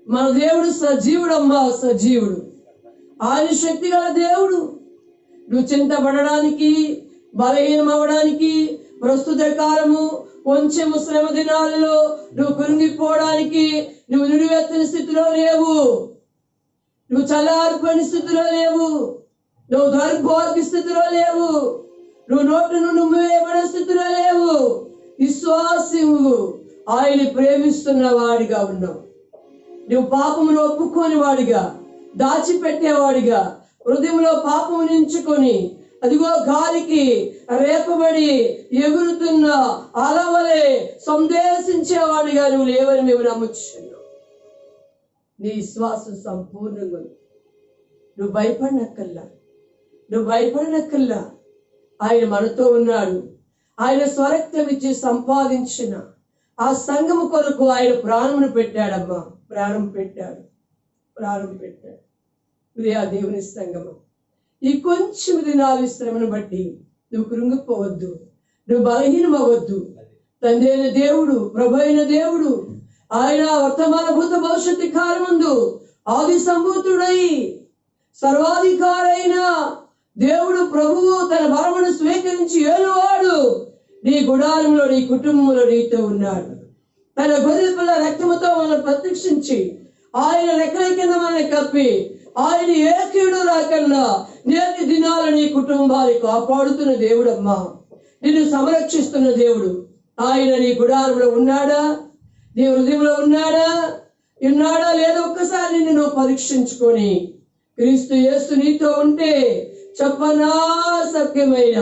మన దేవుడు సజీవుడమ్మా, సజీవుడు. ఆయన శక్తి గల దేవుడు. నువ్వు చింతపడడానికి, బలహీనం అవ్వడానికి, ప్రస్తుత కాలము కొంచెము శ్రమ దినాలలో నువ్వు కృంగిపోవడానికి నువ్వు నిలువెత్తని స్థితిలో లేవు. నువ్వు చల్లారిపోయిన స్థితిలో లేవు. నువ్వు దౌర్భాగ్య స్థితిలో లేవు. నువ్వు నోటును నువ్వేయబడే స్థితిలో లేవు. విశ్వాసము ఆయన ప్రేమిస్తున్న వాడిగా ఉన్నావు. నువ్వు పాపమును ఒప్పుకోని వాడిగా, దాచిపెట్టేవాడిగా, హృదయంలో పాపము నించుకొని అదిగో గాలికి రేపబడి ఎగురుతున్న అలవలే సందేశించేవాడిగా నువ్వు లేవని మేము నమ్ముచున్నాం. నీ విశ్వాసం సంపూర్ణంగా. నువ్వు భయపడనక్కల్లా. ఆయన మనతో ఉన్నాడు. ఆయన స్వరక్తం ఇచ్చి సంపాదించిన ఆ సంఘము కొరకు ఆయన ప్రాణమును పెట్టాడమ్మా. ప్రాణం పెట్టాడు. ప్రియా దేవుని సంఘము, ఈ కొంచెం దినాలు శ్రమను బట్టి నువ్వు కృంగిపోవద్దు, నువ్వు బలహీనమవద్దు. తండ్రి అయిన దేవుడు, ప్రభు అయిన దేవుడు, ఆయన వర్తమాన భూత భవిష్యత్తు కాలమందు ఆది సంభూతుడై సర్వాధికారైన దేవుడు ప్రభువు తన బలమును స్వీకరించి ఏలువాడు. నీ గుడారంలో నీ కుటుంబంలో నీతో ఉన్నాడు. తన గొర్రె పిల్ల రక్తముతో మనం ప్రత్యక్షించి ఆయన రెక్కల కింద మనల్ని కప్పి ఆయన ఏ కీడు రాకుండా నేటి దినాలు నీ కుటుంబాన్ని కాపాడుతున్న దేవుడమ్మా. నిన్ను సంరక్షిస్తున్న దేవుడు. ఆయన నీ గుడారంలో ఉన్నాడా? నీ హృదయంలో ఉన్నాడా లేదా? ఒక్కసారి నిన్ను నువ్వు పరీక్షించుకొని క్రీస్తు యేసు నీతో ఉంటే చెప్పనా సఖ్యమైన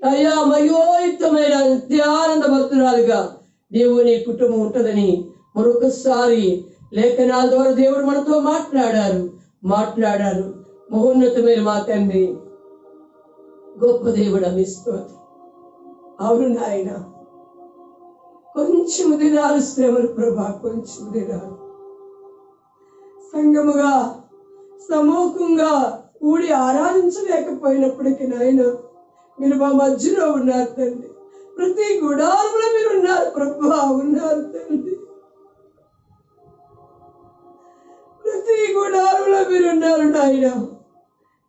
అయ్యా మయోయుక్తమైన నిత్యానంద భక్తురాలుగా నీవు నీ కుటుంబం ఉంటుందని మరొకసారి లేఖనాల ద్వారా దేవుడు మనతో మాట్లాడారు. మహోన్నతమైన మా తండ్రి, గొప్ప దేవుడు అమిస్తోంది. అవును నాయన, కొంచెము దినాలు శ్రమలు ప్రభా, కొంచెం దినాలు సంగముగా సమూహంగా కూడి ఆరాధించలేకపోయినప్పటికీ నాయన మీరు మా మధ్యలో ఉన్నారు తండ్రి. ప్రతి గుడారంలో మీరు ఉన్నారు ప్రభా, ఉన్నారు తండ్రి. ప్రతి గుడారంలో మీరు ఉన్నారు నాయన.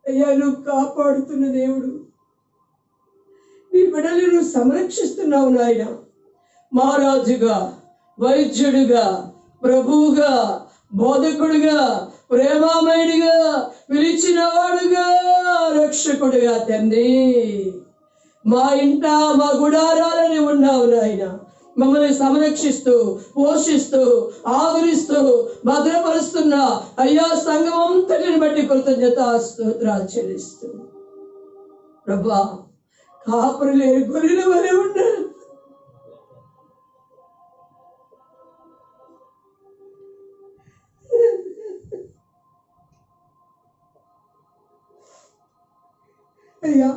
అయ్యా, నువ్వు కాపాడుతున్న దేవుడు. నీ బిడ్డలు నువ్వు సంరక్షిస్తున్నావు నాయన. మహారాజుగా, వైద్యుడిగా, ప్రభువుగా, బోధకుడుగా, ప్రేమామయుడిగా, పిలిచిన వాడుగా, రక్షకుడుగా తండ్రి మా ఇంట మా గుడారాలని ఉన్నావు నాయన. మమ్మల్ని సంరక్షిస్తూ పోషిస్తూ ఆదరిస్తూ భద్రపరుస్తున్న అయ్యా సంఘం అంతటిని బట్టి కృతజ్ఞత స్తోత్రాలు చెల్లిస్తూ ప్రభా, కాపురు లేని గొర్రెల వలె ఉన్నారు. అయ్యా,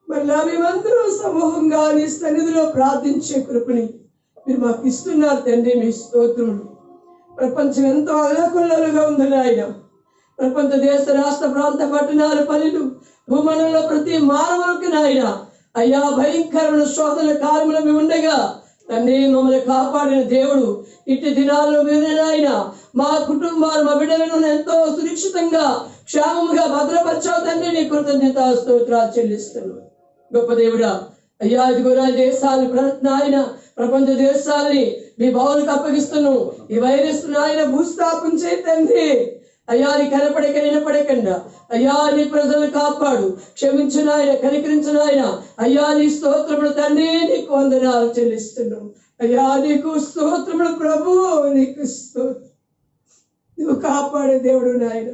మళ్ళా మేమందరం సమూహంగా నీ సన్నిధిలో ప్రార్థించే కృపని మీరు మాకు ఇస్తున్నారు తండ్రి. మీ స్తోత్రములు. ప్రపంచం ఎంతో అల్లకొల్లలుగా ఉంది నాయన. ప్రపంచ దేశ రాష్ట్ర ప్రాంత పట్టణాలు పల్లెలు భూమండలంలో ప్రతి మానవులకు నాయన అయ్యా భయంకరమైన శోధన కార్యములు మేము ఉండగా తండ్రి మమ్మల్ని కాపాడిన దేవుడు. ఇట్టి దినాల్లో మీరే నాయన మా కుటుంబాలు మా బిడ్డలను ఎంతో సురక్షితంగా క్షేమముగా భద్రపరిచావు తండ్రి. నీ కృతజ్ఞత స్తోత్రాలు చెల్లిస్తున్నాను. గొప్ప దేవుడా అయ్యా, ఇదిగోరా దేశాలు నాయన ప్రపంచ దేశాలని మీ బావులకు అప్పగిస్తున్నాను. ఈ వైరస్ నాయన భూస్థాపన చేయి తండ్రి. అయ్యా, నీ కనపడక వినపడకుండా అయ్యా నీ ప్రజలను కాపాడు. క్షమించిన ఆయన, కనికరించిన ఆయన అయ్యా నీ స్తోత్రములు తండ్రి. నీకు వందనాలు చెల్లిస్తున్నాం అయ్యా. నీకు స్తోత్రములు ప్రభు, నీకు స్తోత్రం. నువ్వు కాపాడే దేవుడు నాయన.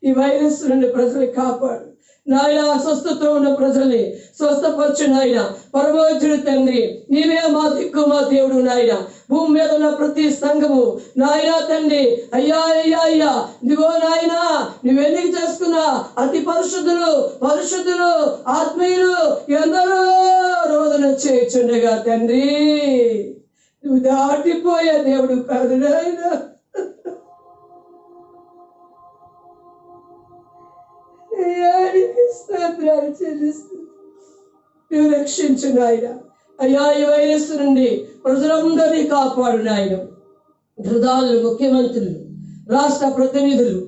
ఈ వైరస్ నుండి ప్రజల్ని కాపాడు నాయన. అస్వస్థతో ఉన్న ప్రజల్ని స్వస్థపరచు నాయన. పరమోజ్యుడు తండ్రి, నీవే మా దిక్కు మా దేవుడు నాయన. భూమి మీద ఉన్న ప్రతి సంఘము నాయన తండ్రి అయ్యా ఇదిగో నాయన నువ్వెన్నిక చేసుకున్న అతి పరిశుద్ధులు ఆత్మీయులు ఎందరో రోదన చేయుచుండగా తండ్రి నువ్వు దాటిపోయే దేవుడు కాదు నాయన. స్తోత్రాలు చెల్లిస్తూ నువ్వు రక్షించు నాయన. అయ్యా, ఈ వైరస్ నుండి ప్రజలందరినీ కాపాడు నాయన. ప్రధానులు, ముఖ్యమంత్రులు, రాష్ట్ర ప్రతినిధులు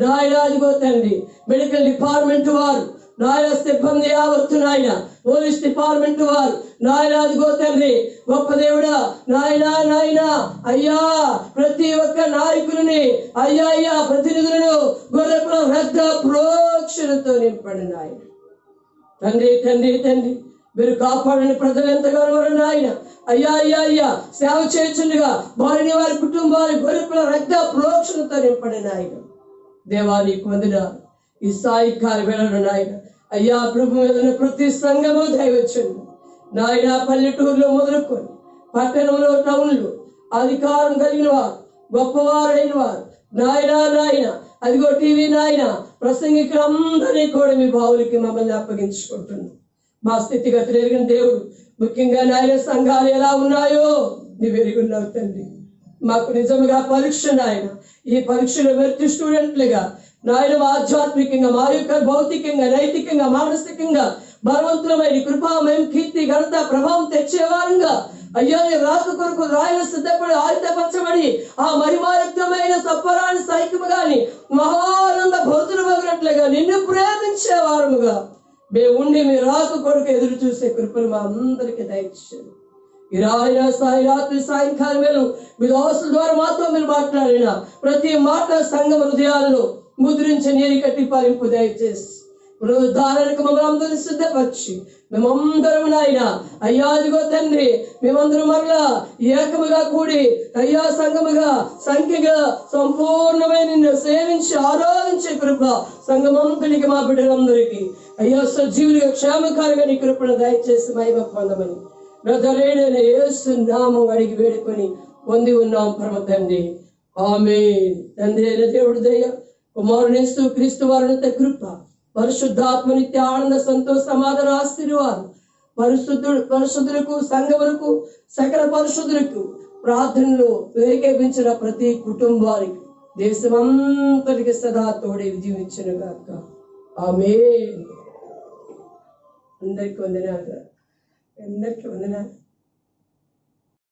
నాయన అదిగో తండ్రి మెడికల్ డిపార్ట్మెంట్ వారు నాయన సిబ్బంది యావత్తు నాయన, పోలీస్ డిపార్ట్మెంట్ వారు నాయన అదిగో తండ్రి గొప్ప దేవుడా నాయన అయ్యా ప్రతి ఒక్క నాయకులని అయ్యా ప్రతినిధులను గొర్రెల రక్త ప్రోక్షణతో నింపండి నాయన. తండ్రి మీరు కాపాడని ప్రజలు ఎంతగానో నాయన అయ్యా సేవ చేయుచుండగా వారిని వారి కుటుంబాలు గొర్రెల రక్త ప్రోక్షణతో నింపండి నాయన. దేవానికి వందనాలు. ఈ సాయంకాల వేళలో నాయన అయ్యా ప్రభు మీద ప్రతి సంఘము దయవచ్చండి నాయన. పల్లెటూరులో మొదలుకొని పట్టణంలో టౌన్లు అధికారం కలిగిన వారు గొప్పవారైన వారు నాయన అదిగో టీవీ నాయన ప్రసంగికులందరినీ కూడా మీ బావులకి మమ్మల్ని అప్పగించుకుంటున్నాం. మా స్థితిగతులు ఎరిగిన దేవుడు, ముఖ్యంగా నాయన సంఘాలు ఎలా ఉన్నాయో నువ్వు ఎరుగున్నావు తండ్రి. మాకు నిజంగా పరీక్ష నాయన. ఈ పరీక్షలో మెరిట్ స్టూడెంట్లుగా నాయన ఆధ్యాత్మికంగా మా యొక్క భౌతికంగా నైతికంగా మానసికంగా బలవంతులమైన కృపామయం కీర్తి ఘనత ప్రభావం తెచ్చేవారంగా అయ్యా నీ రాక కొరకు రాయలు సిద్ధపడి ఆయుధపరచబడి ఆ మహిమాయుక్తమైన సప్పరాన్ని సైకము గాని మహానంద భౌతులు మగినట్లుగా నిన్ను ప్రేమించే వారముగా మేము ఉండి మీ రాక కొరకు ఎదురు చూసే కృపను మా అందరికీ దయచేయండి. ఈ రాత్రి సాయంకాలం వేళ మీ దోస్తుల ద్వారా మాతో మీరు మాట్లాడిన ప్రతి మాట సంఘం హృదయాలను ముద్రించి నీరు కట్టి పాలింపు దయచేసి పునరుద్ధారణకు మమ్మల్ని అందరినీ సిద్ధపరిచి మేమందరం నాయన అయ్యా అదిగో తండ్రి మేమందరం మరలా ఏకముగా కూడి అయ్యా సంఘముగా సంఖ్యగా సంపూర్ణమైన నిన్ను సేవించి ఆరాధించే కృప సంఘమంతటికి మా బిడ్డలందరికీ అయ్యా సజీవులుగా క్షేమకారిగా నీ కృపను దయచేసి మహిమ పొందమని నజరేయుడైన యేసు నామం అడిగి వేడుకొని పొంది ఉన్నాం పరమ తండ్రి. ఆమేన్. తండ్రి అయిన దేవుడు దయ, కుమారునేస్తు క్రీస్తు వారినంత కృప, పరిశుద్ధాత్మ నిత్య ఆనంద సంతోష సమాధాన ఆశీర్వాదం పరిశుద్ధులకు సంఘములకు సకల పరిశుద్ధులకు ప్రార్థనలు వేరేకేపించిన ప్రతి కుటుంబానికి దేశమంతటికి సదా తోడే విజయం ఇచ్చిన గాక. ఆమేన్. అందరికీ వందనాలు. అందరికీ వందనాలు.